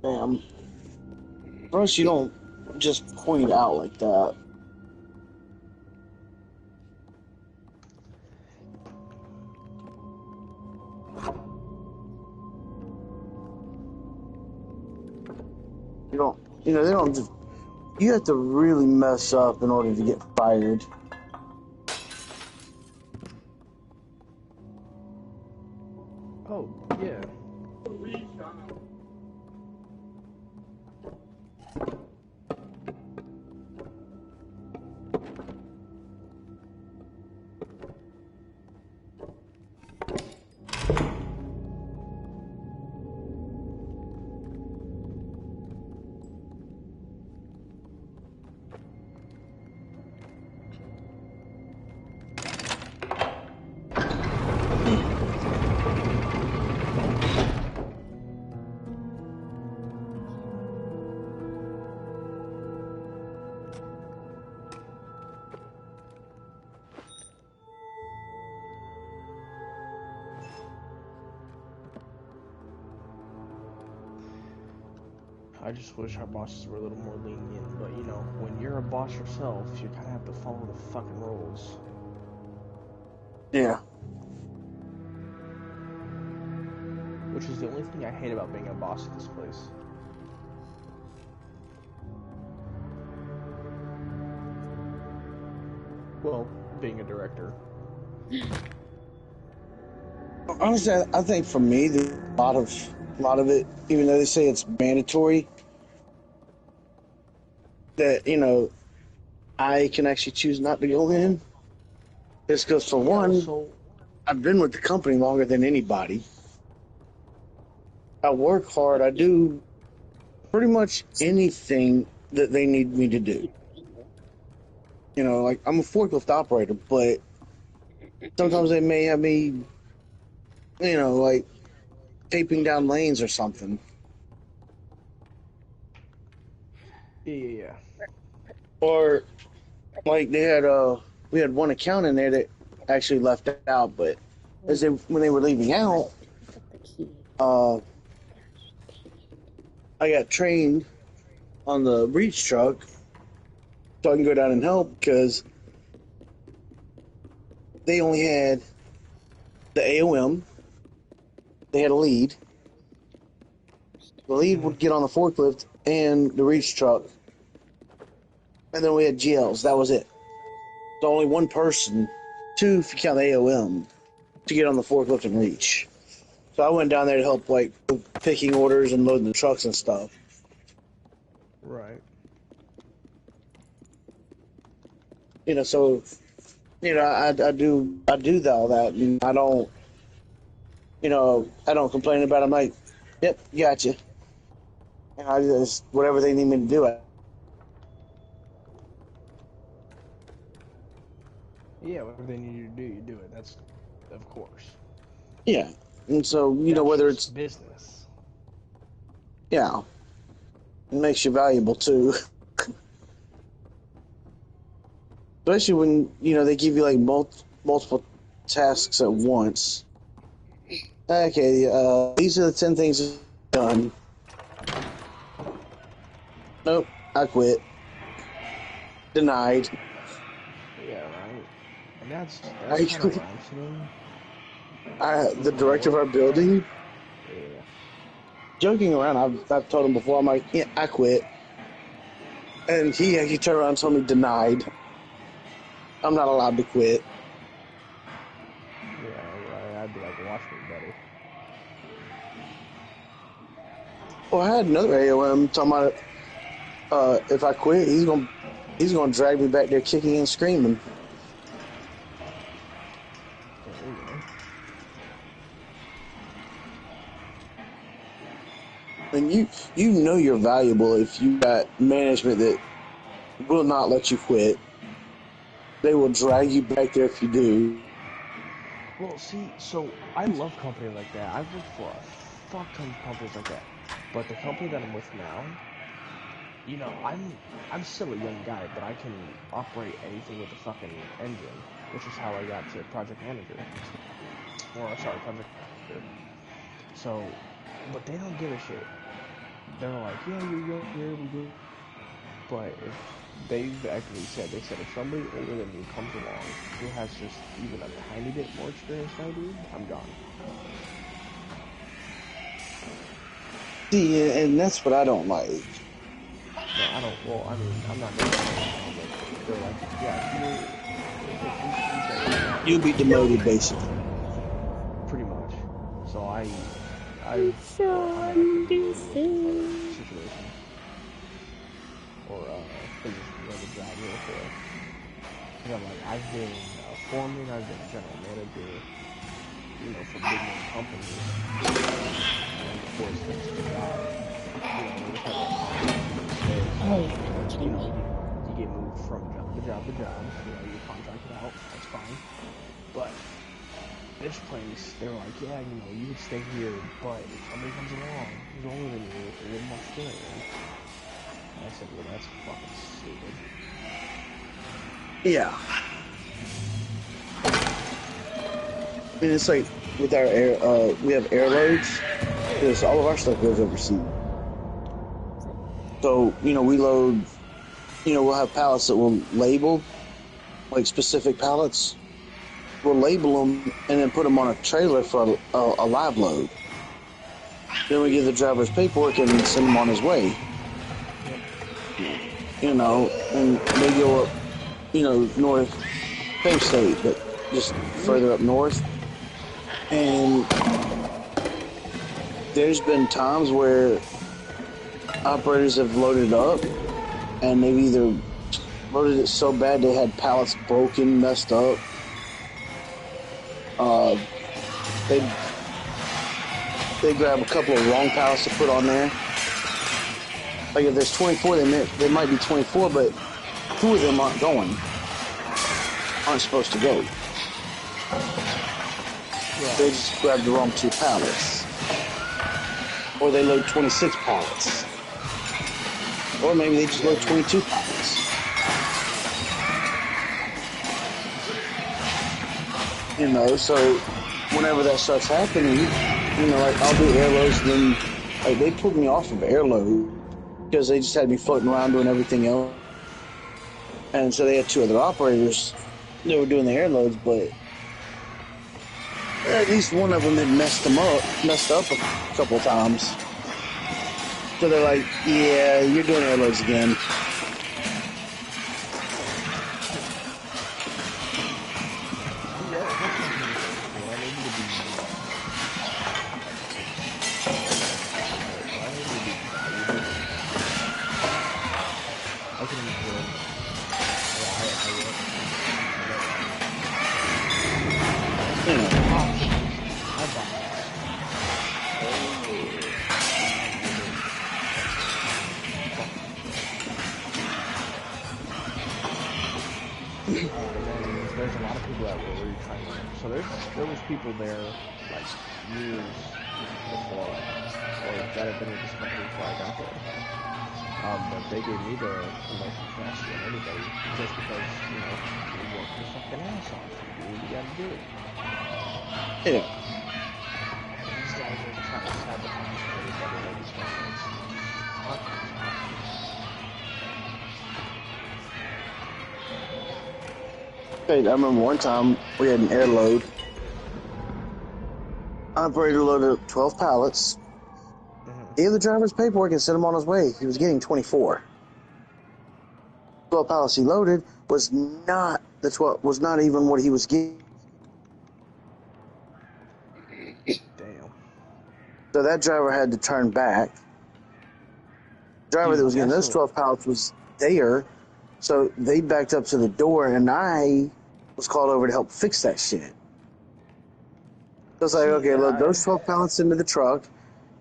[SPEAKER 2] damn, for us, you don't just point out like that. You don't, they don't just, you have to really mess up in order to get fired.
[SPEAKER 1] Oh, yeah. I just wish our bosses were a little more lenient, but you know, when you're a boss yourself, you kind of have to follow the fucking rules.
[SPEAKER 2] Yeah.
[SPEAKER 1] Which is the only thing I hate about being a boss at this place. Well, being a director.
[SPEAKER 2] Honestly, I think for me, there's a lot of it, even though they say it's mandatory, that I can actually choose not to go in. Just because, for
[SPEAKER 1] Yeah,
[SPEAKER 2] one,
[SPEAKER 1] so
[SPEAKER 2] I've been with the company longer than anybody. I work hard. I do pretty much anything that they need me to do. Like I'm a forklift operator, but sometimes they may have me, like taping down lanes or something.
[SPEAKER 1] yeah.
[SPEAKER 2] Or like we had one account in there that actually left out, but when they were leaving out,
[SPEAKER 3] Pick up the key.
[SPEAKER 2] uh, I got trained on the reach truck so I can go down and help because they only had the AOM, they had a lead. The lead
[SPEAKER 1] Mm-hmm.
[SPEAKER 2] would get on the forklift and the reach truck, and then we had GLs. That was it. So only one person, two if you count the AOM, to get on the forklift and reach. So I went down there to help, like picking orders and loading the trucks and stuff.
[SPEAKER 1] Right.
[SPEAKER 2] So I do all that, and I don't complain about it. I'm like, yep, gotcha. And I just whatever they need me to do.
[SPEAKER 1] Yeah, whatever they need you to do, you do it. That's, of course.
[SPEAKER 2] Yeah, and so
[SPEAKER 1] That's
[SPEAKER 2] whether
[SPEAKER 1] just
[SPEAKER 2] it's
[SPEAKER 1] business.
[SPEAKER 2] yeah, it makes you valuable too. Especially when they give you like multiple tasks at once. Okay, these are the 10 things done. Nope, I quit. Denied.
[SPEAKER 1] Yeah, right. And that's
[SPEAKER 2] I
[SPEAKER 1] kind of
[SPEAKER 2] quit.
[SPEAKER 1] where I'm sitting
[SPEAKER 2] The
[SPEAKER 1] with
[SPEAKER 2] director of
[SPEAKER 1] more.
[SPEAKER 2] our building,
[SPEAKER 1] Yeah.
[SPEAKER 2] joking around, I've told him before, I'm like, yeah, I quit. And he turned around and told me denied. I'm not allowed to quit.
[SPEAKER 1] Yeah, right. I'd be like, watch me, buddy.
[SPEAKER 2] Well, I had another AOM talking about if I quit, he's gonna drag me back there kicking and screaming.
[SPEAKER 1] There you go.
[SPEAKER 2] And you know you're valuable if you got management that will not let you quit. They will drag you back there if you do.
[SPEAKER 1] Well, see, so I love companies like that. I've worked for a fuck ton of companies like that. But the company that I'm with now, I'm still a young guy, but I can operate anything with a fucking engine, which is how I got to project manager. Or sorry, project manager. So, but they don't give a shit. They're like, yeah, you're young here, we do. But if they've actually said, they said if somebody older than you comes along who has just even a tiny bit more experience than I do, I'm gone.
[SPEAKER 2] See, and that's what I don't like.
[SPEAKER 1] No, I don't. Well, I mean, I'm not gonna say that, but they're like, yeah, if you're, if we say you're not
[SPEAKER 2] You'll be demoted, basically.
[SPEAKER 1] pretty much. So I'm gonna have to be
[SPEAKER 3] Sean,
[SPEAKER 1] looking for
[SPEAKER 3] this
[SPEAKER 1] situations or positions on the job real quick. Cause I'm like, I've been a foreman, I've been a general manager, for big name companies, and before it's finished the job, they just have that contract where it says,
[SPEAKER 3] Oh, yeah, Jimmy.
[SPEAKER 1] you get moved from job to job to job, you're contracted out, that's fine. But this place, they're like, yeah, you would stay here, but if somebody comes along who's older than you with a little more experience, I said, well, that's fucking stupid.
[SPEAKER 2] Yeah. I mean, it's like with our air, we have air loads because all of our stuff goes overseas. So we load. We'll have pallets that will label, like specific pallets. We'll label them and then put them on a trailer for a live load. Then we give the driver's paperwork and send him on his way. And they go up, north, same state, but just further up north. And there's been times where operators have loaded up and they've either loaded it so bad they had pallets broken, messed up. They grab a couple of wrong pallets to put on there. Like if there's 24, there might be 24, but 2 of them aren't supposed to go.
[SPEAKER 1] Yeah.
[SPEAKER 2] They just grab the wrong 2 pallets. Or they load 26 pallets. Or maybe they just load 22 pallets. So whenever that starts happening, like I'll do air loads, and then like they put me off of air load because they just had me floating around doing everything else. And so they had 2 other operators that were doing the air loads, but at least one of them had messed up a couple of times. So they're like, yeah, you're doing air loads again.
[SPEAKER 1] There's a lot of people that were retraining. So there was people there like years before, or that had been with this company before I got there. But they gave me the promotion faster than anybody, just because you work your fucking ass off, you do what you gotta do.
[SPEAKER 2] Yeah. Hey, I remember one time we had an air load. Operator loaded up 12 pallets, gave the driver's paperwork, and sent him on his way. He was getting 24. 12 pallets he loaded was not the 12, was not even what he was getting.
[SPEAKER 1] Damn.
[SPEAKER 2] So that driver had to turn back. The driver that was getting those 12 pallets was there, so they backed up to the door, and I was called over to help fix that shit. So it's like, okay, load those 12 pallets into the truck.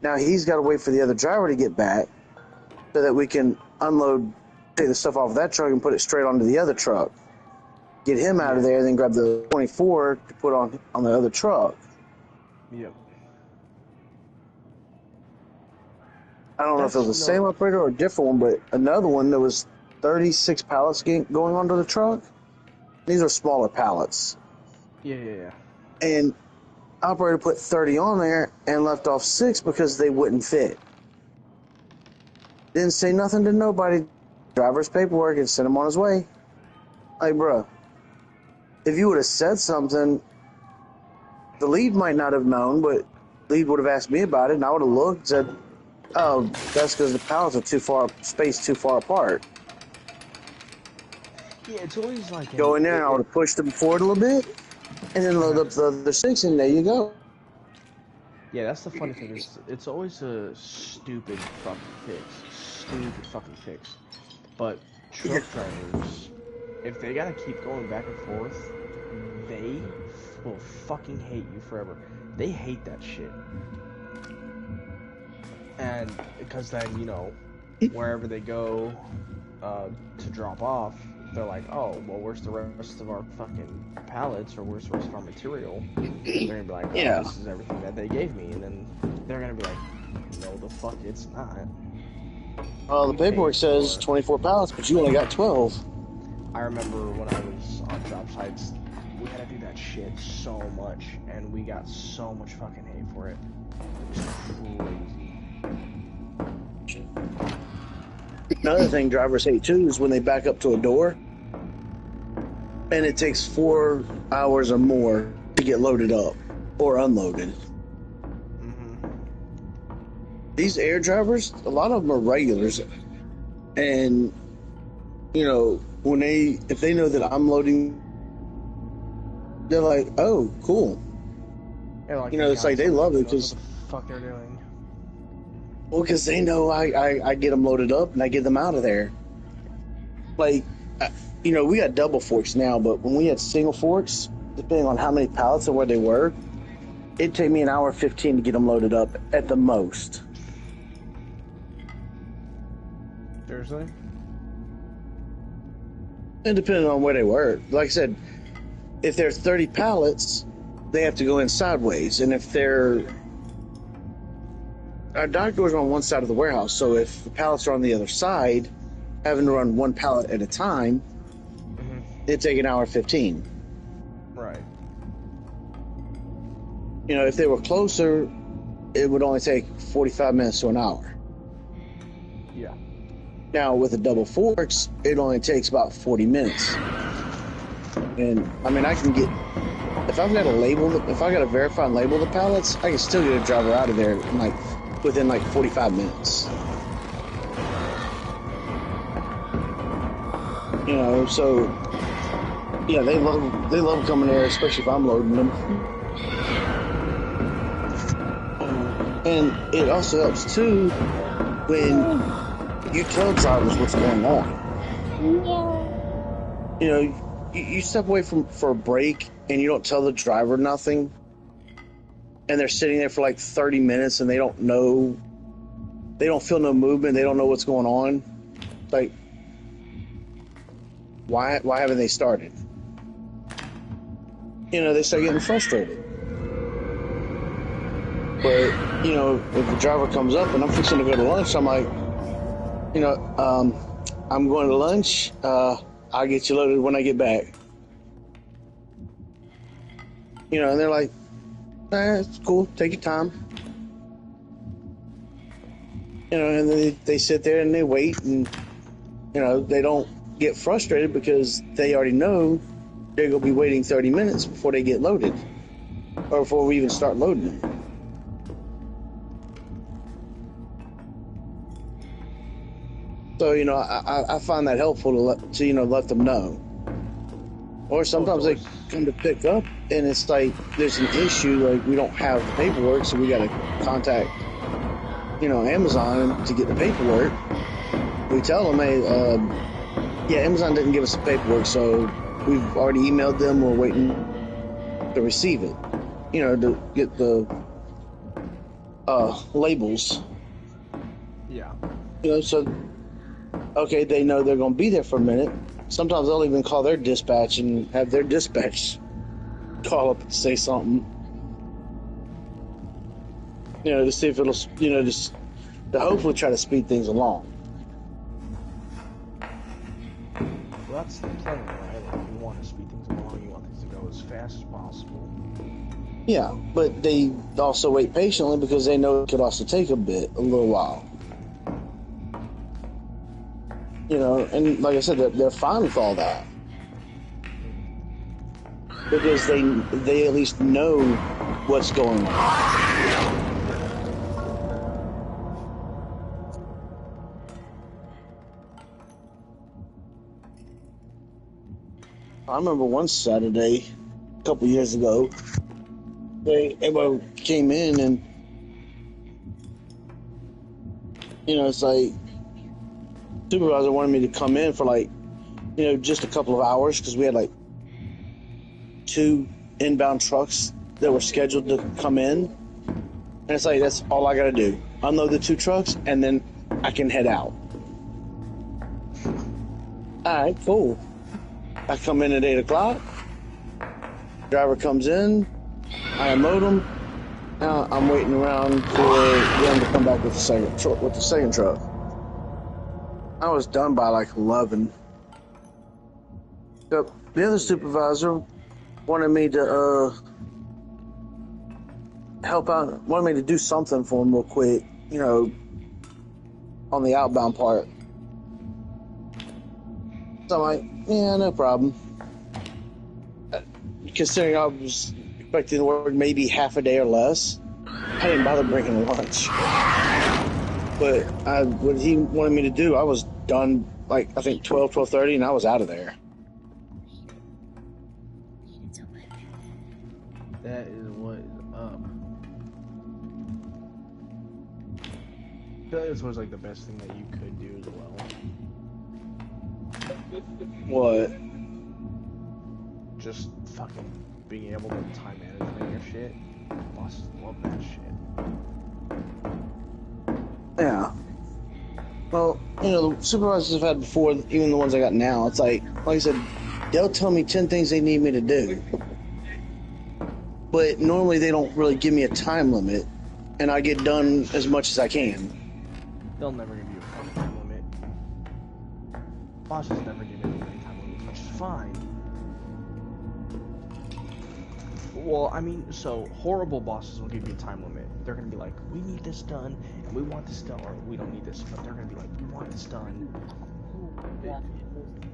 [SPEAKER 2] Now he's got to wait for the other driver to get back so that we can unload, take the stuff off that truck and put it straight onto the other truck. Get him out of there, and then grab the 24 to put on the other truck.
[SPEAKER 1] Yep.
[SPEAKER 2] I don't know if it was the same operator or a different one, but another one, there was 36 pallets going onto the truck. These are smaller pallets.
[SPEAKER 1] Yeah.
[SPEAKER 2] And operator put 30 on there and left off 6 because they wouldn't fit. Didn't say nothing to nobody. Driver's paperwork and sent him on his way. Like, bro, if you would have said something, the lead might not have known, but the lead would have asked me about it, and I would have looked and said, oh, that's because the pallets are spaced too far apart.
[SPEAKER 1] Yeah, it's always like...
[SPEAKER 2] Go in there, and I would have pushed them forward a little bit, and then load up the other 6, and there you go.
[SPEAKER 1] Yeah, that's the funny thing. It's always a stupid fucking fix. But truck drivers, if they gotta keep going back and forth, they will fucking hate you forever. They hate that shit. And because then, you know, wherever they go to drop off, they're like, oh, well, where's the rest of our fucking pallets, or where's the rest of our material? They're gonna be like, oh,
[SPEAKER 2] yeah,
[SPEAKER 1] this is everything that they gave me, and then they're gonna be like, no, the fuck, it's not.
[SPEAKER 2] Well, the paperwork says 24 pallets, but you only got 12.
[SPEAKER 1] I remember when I was on job sites, we had to do that shit so much, and we got so much fucking hate for it. It was crazy.
[SPEAKER 2] Another thing drivers hate too is when they back up to a door and it takes 4 hours or more to get loaded up or unloaded. These air drivers, a lot of them are regulars, and you know, if they know that I'm loading, they're like, oh, cool.
[SPEAKER 1] Yeah, like,
[SPEAKER 2] you know, it's like they love it because
[SPEAKER 1] what the fuck they're doing.
[SPEAKER 2] Well, because they know I get them loaded up and I get them out of there. Like, you know, we got double forks now, but when we had single forks, depending on how many pallets and where they were, it'd take me an hour 15 to get them loaded up at the most.
[SPEAKER 1] Seriously?
[SPEAKER 2] And depending on where they were. Like I said, if there's 30 pallets, they have to go in sideways. And if our dock doors are on one side of the warehouse, so if the pallets are on the other side, having to run one pallet at a time, it'd take an hour 15.
[SPEAKER 1] Right.
[SPEAKER 2] You know, if they were closer, it would only take 45 minutes to an hour.
[SPEAKER 1] Yeah.
[SPEAKER 2] Now, with the double forks, it only takes about 40 minutes. And, I mean, I can get... If I've got to verify and label the pallets, I can still get a driver out of there within 45 minutes. You know, so... Yeah, they love coming there, especially if I'm loading them. And it also helps, too, when you tell drivers what's going on. You know, you step away for a break and you don't tell the driver nothing, and they're sitting there for 30 minutes and they don't feel no movement, they don't know what's going on. Like, why haven't they started? You know, they start getting frustrated. But, you know, if the driver comes up and I'm fixing to go to lunch, I'm like, you know, I'm going to lunch. I'll get you loaded when I get back. You know, and they're like, it's cool. Take your time. You know, and they sit there and they wait, and, you know, they don't get frustrated because they already know they're gonna be waiting 30 minutes before they get loaded, or before we even start loading them. So I find that helpful to let them know. Or sometimes they come to pick up and it's like there's an issue, like we don't have the paperwork, so we got to contact Amazon to get the paperwork. We tell them, hey, Amazon didn't give us the paperwork, so we've already emailed them. We're waiting to receive it. To get the labels.
[SPEAKER 1] Yeah.
[SPEAKER 2] So okay, they know they're going to be there for a minute. Sometimes they'll even call their dispatch and have their dispatch call up and say something. To see if it'll, just to hopefully try to speed things along.
[SPEAKER 1] Well, that's the plan, right? Like, you want to speed things along, you want things to go as fast as possible.
[SPEAKER 2] Yeah, but they also wait patiently because they know it could also take a little while. And like I said, they're fine with all that because they at least know what's going on. I remember one Saturday, a couple years ago, everybody came in and it's like supervisor wanted me to come in for just a couple of hours because we had 2 inbound trucks that were scheduled to come in, and it's like that's all I got to do: unload the 2 trucks and then I can head out. All right, cool. I come in at 8 o'clock. Driver comes in. I unload them. Now I'm waiting around for them to come back with the second truck. I was done by 11. So the other supervisor wanted me to help out, wanted me to do something for him real quick, on the outbound part. So I'm like, yeah, no problem. Considering I was expecting to work maybe half a day or less, I didn't bother bringing lunch. But what he wanted me to do, I was done I think 12:30, and I was out of there.
[SPEAKER 1] That is what is up. That was the best thing that you could do as well.
[SPEAKER 2] What?
[SPEAKER 1] Just fucking being able to time management your shit. Bosses love that shit.
[SPEAKER 2] Yeah. Well, the supervisors I've had before, even the ones I got now, it's like I said, they'll tell me 10 things they need me to do. But normally they don't really give me a time limit, and I get done as much as I can.
[SPEAKER 1] They'll never give you a fucking time limit. Bosses never give anybody time limits, which is fine. Well, I mean, so horrible bosses will give you a time limit. They're gonna be like, we need this done, and we want this done, or we don't need this, but they're gonna be like, we want this done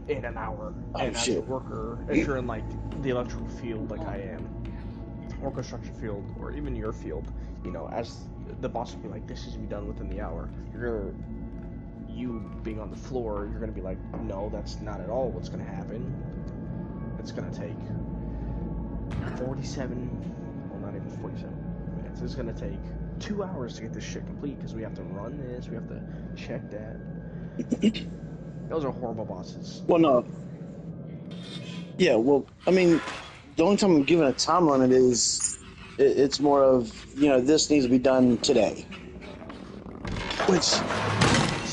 [SPEAKER 1] in an hour. And as a worker, if you're in the electrical field like I am, or construction field, or even your field, as the boss will be like, this is to be done within the hour. You being on the floor, you're gonna be like, no, that's not at all what's gonna happen. It's gonna take 47, well, not even 47 minutes. It's gonna take 2 hours to get this shit complete because we have to run this, we have to check that. Those are horrible bosses.
[SPEAKER 2] Well, no. Yeah, well, I mean, the only time I'm given a time limit is it's more of, this needs to be done today. Which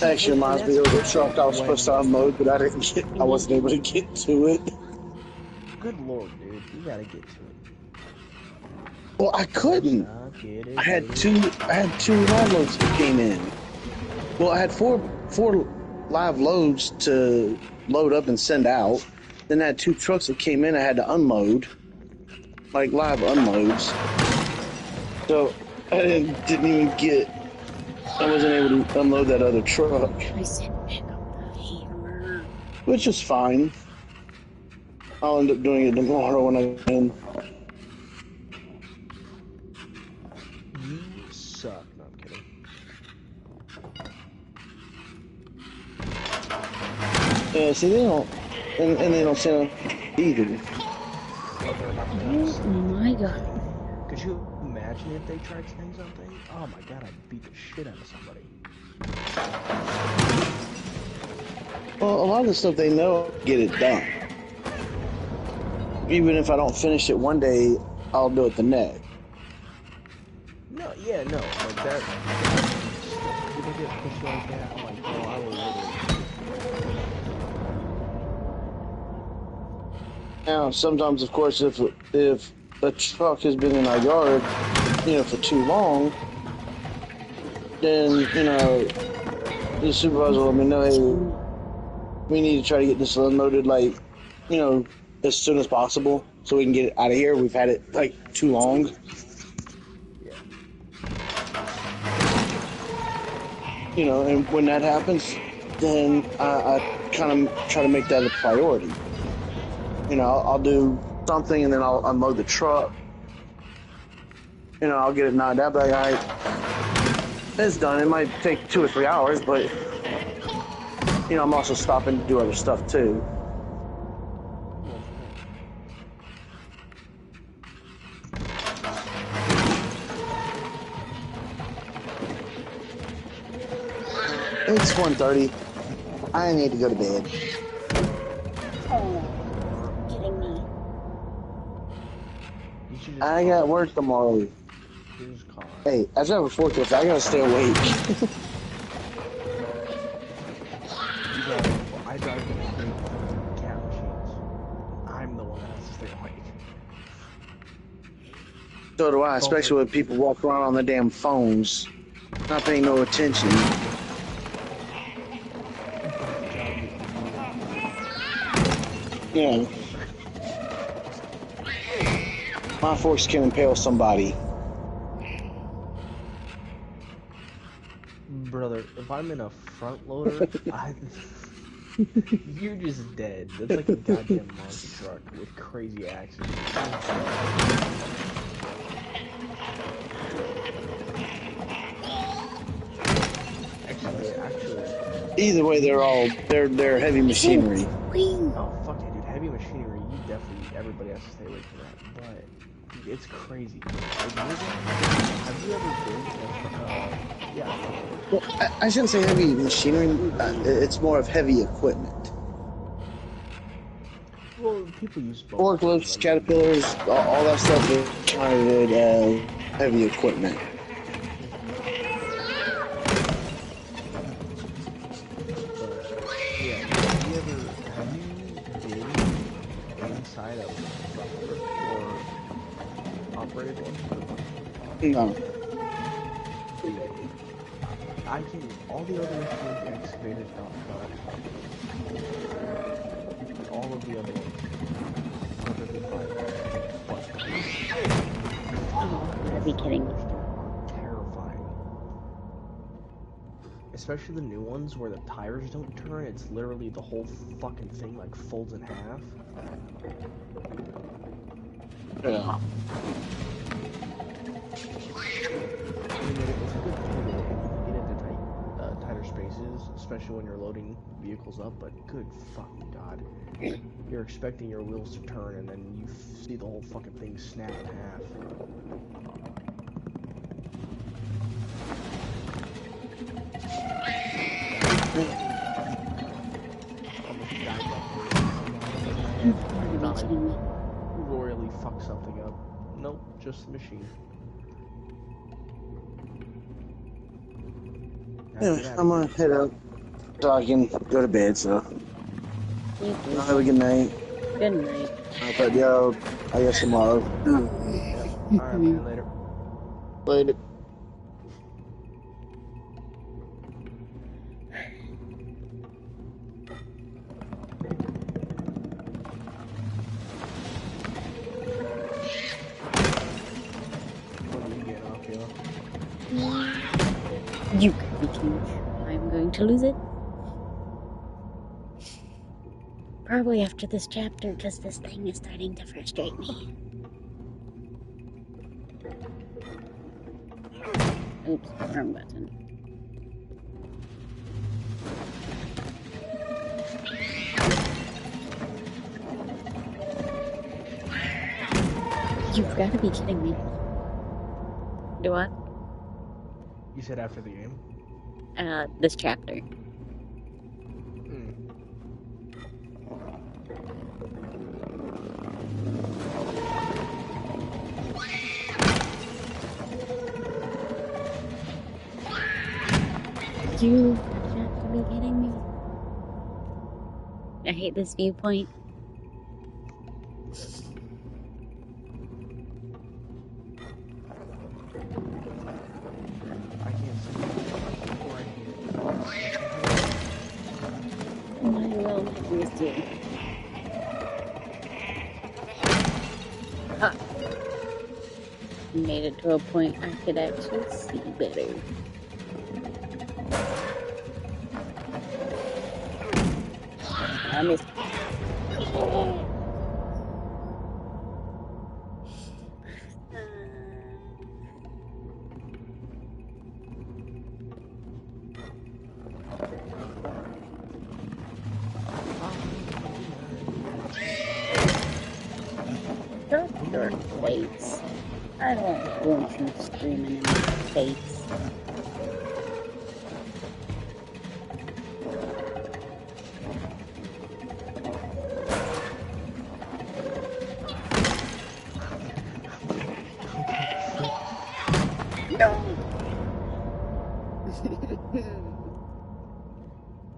[SPEAKER 2] actually reminds me, there was a truck I was supposed to unload, but I wasn't able to get to it.
[SPEAKER 1] Good lord, dude, you gotta get to it.
[SPEAKER 2] Well, I couldn't. I had two live loads that came in. Well, I had four live loads to load up and send out. Then I had 2 trucks that came in I had to unload, live unloads. So I didn't even I wasn't able to unload that other truck.
[SPEAKER 3] I said pick up the hammer.
[SPEAKER 2] Which is fine. I'll end up doing it tomorrow when I can.
[SPEAKER 1] You suck. No, I'm kidding.
[SPEAKER 2] Yeah, see, they don't, and they don't sound either.
[SPEAKER 3] Oh my god.
[SPEAKER 1] Could you imagine if they tried saying something? Oh my god, I'd beat the shit out of somebody.
[SPEAKER 2] Well, a lot of the stuff they know, get it done. Even if I don't finish it one day, I'll do it the next.
[SPEAKER 1] No, yeah, no, like that. People get pushed like that. I'm like, oh, I will literally.
[SPEAKER 2] Now, sometimes, of course, if a truck has been in our yard, for too long, then the supervisor will let me know, hey, we need to try to get this unloaded, as soon as possible, so we can get it out of here. We've had it too long. And when that happens, then I kind of try to make that a priority. I'll do something and then I'll unload the truck. I'll get it knocked out, but all right, it's done. It might take 2 or 3 hours, but I'm also stopping to do other stuff too. It's 1:30. I need to go to bed.
[SPEAKER 3] Oh, kidding me.
[SPEAKER 2] I got work tomorrow. Hey, I drive a forklift. I gotta stay awake.
[SPEAKER 1] I drive cat machines. I'm the one that has to stay awake.
[SPEAKER 2] So do I, especially when people walk around on their damn phones, not paying no attention. Yeah. My forks can impale somebody.
[SPEAKER 1] Brother, if I'm in a front loader, you're just dead. That's like a goddamn monster truck with crazy axles. Actually.
[SPEAKER 2] Either way, they're heavy machinery.
[SPEAKER 1] Oh fuck yeah, dude! Heavy machinery. Everybody has to stay away from that. But dude, it's crazy. Have you ever been? Yeah.
[SPEAKER 2] Well, I shouldn't say heavy machinery. It's more of heavy equipment.
[SPEAKER 1] Well, people use both.
[SPEAKER 2] Forklifts, caterpillars, all that stuff is counted as heavy equipment. No.
[SPEAKER 1] All the other machines, excavators, not all of the other ones, perfectly fine.
[SPEAKER 3] You gotta be kidding me.
[SPEAKER 1] Terrifying. Especially the new ones where the tires don't turn, it's literally the whole fucking thing folds in half.
[SPEAKER 2] Yeah.
[SPEAKER 1] It's a good thing to get into tighter spaces, especially when you're loading vehicles up, but good fucking god. You're expecting your wheels to turn and then you see the whole fucking thing snap in half. Royally fuck something up. Nope, just the machine.
[SPEAKER 2] Anyway, I'm gonna head out so I can go to bed, so. Have a good night.
[SPEAKER 3] Good night.
[SPEAKER 2] I'll talk to y'all, I guess, tomorrow.
[SPEAKER 1] Alright, man, later.
[SPEAKER 2] Later.
[SPEAKER 3] You could be kidding. I'm going to lose it. Probably after this chapter, because this thing is starting to frustrate me. Oops, wrong button. You've got to be kidding me. Do what?
[SPEAKER 1] You said after the game?
[SPEAKER 3] This chapter.
[SPEAKER 1] Hmm.
[SPEAKER 3] You have to be kidding me. I hate this viewpoint.
[SPEAKER 1] I can't see or I hear.
[SPEAKER 3] My will never do. Ha! Made it to a point I could actually see better. I missed. Shut your face. I don't want you screaming in my face. No!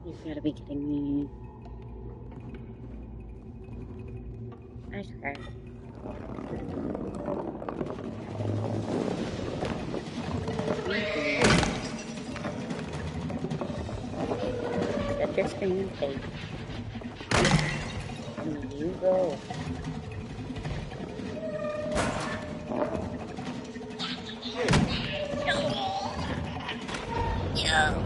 [SPEAKER 3] You've got to be kidding me. I tried. Shut your screaming face. And you go. No.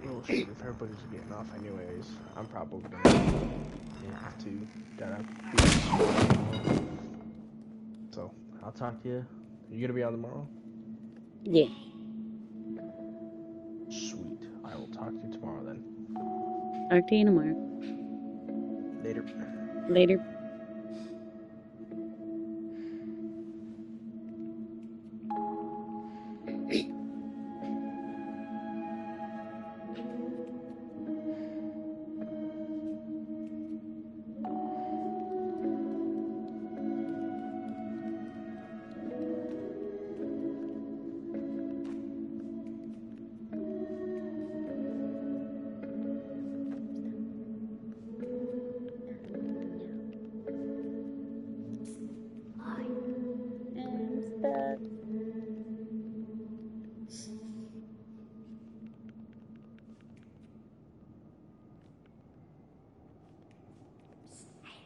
[SPEAKER 1] Well, shoot, if everybody's getting off anyways, I'm probably gonna have to gotta be. So, I'll talk to you. You gonna be on tomorrow?
[SPEAKER 3] Yeah.
[SPEAKER 1] Sweet. I will talk to you tomorrow then.
[SPEAKER 3] Talk to you tomorrow.
[SPEAKER 1] Later.
[SPEAKER 3] Later.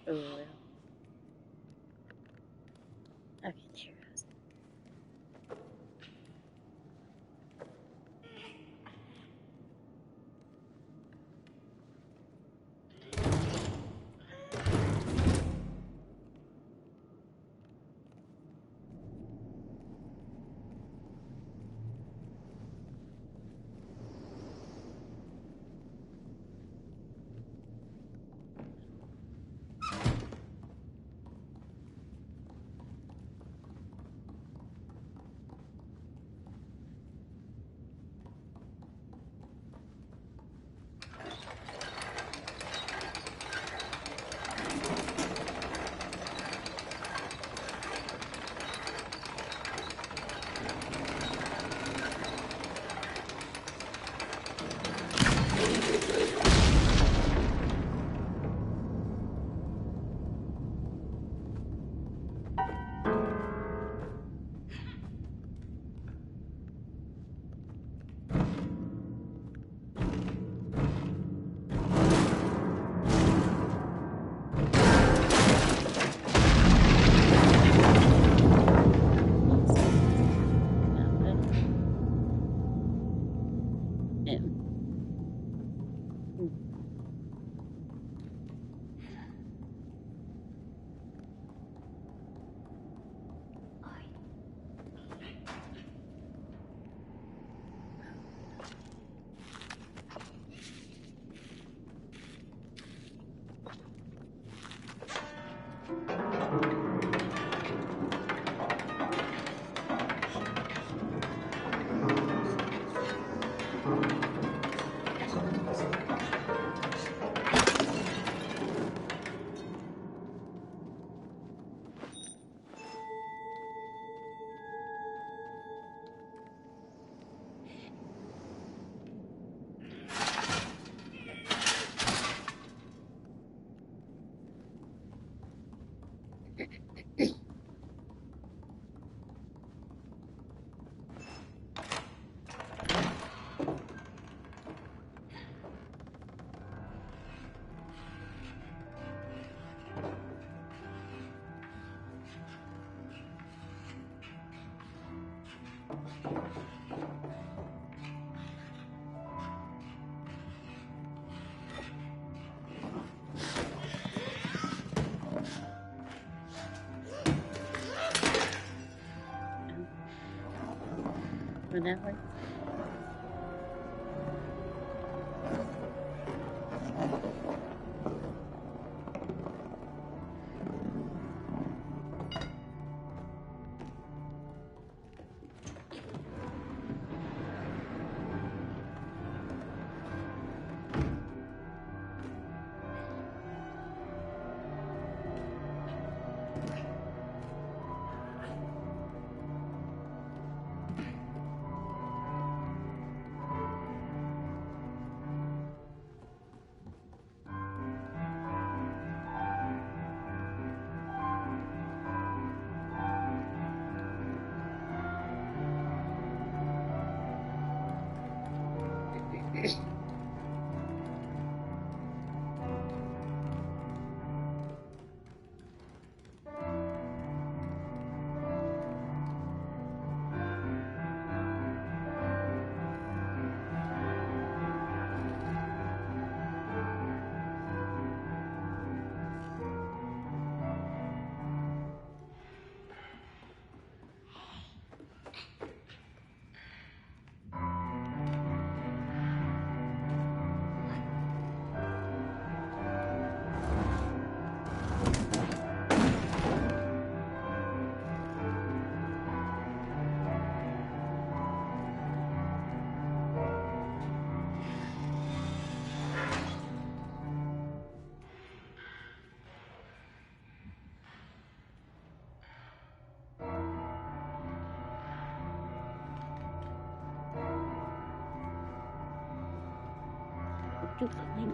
[SPEAKER 3] Oh, okay, there goes. Whatever. What you find?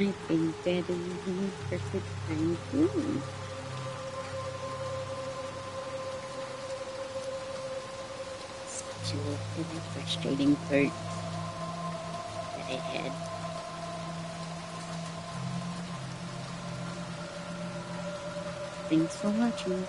[SPEAKER 3] I think that is the perfect time to leave. Especially after that frustrating part that I had. Thanks for watching.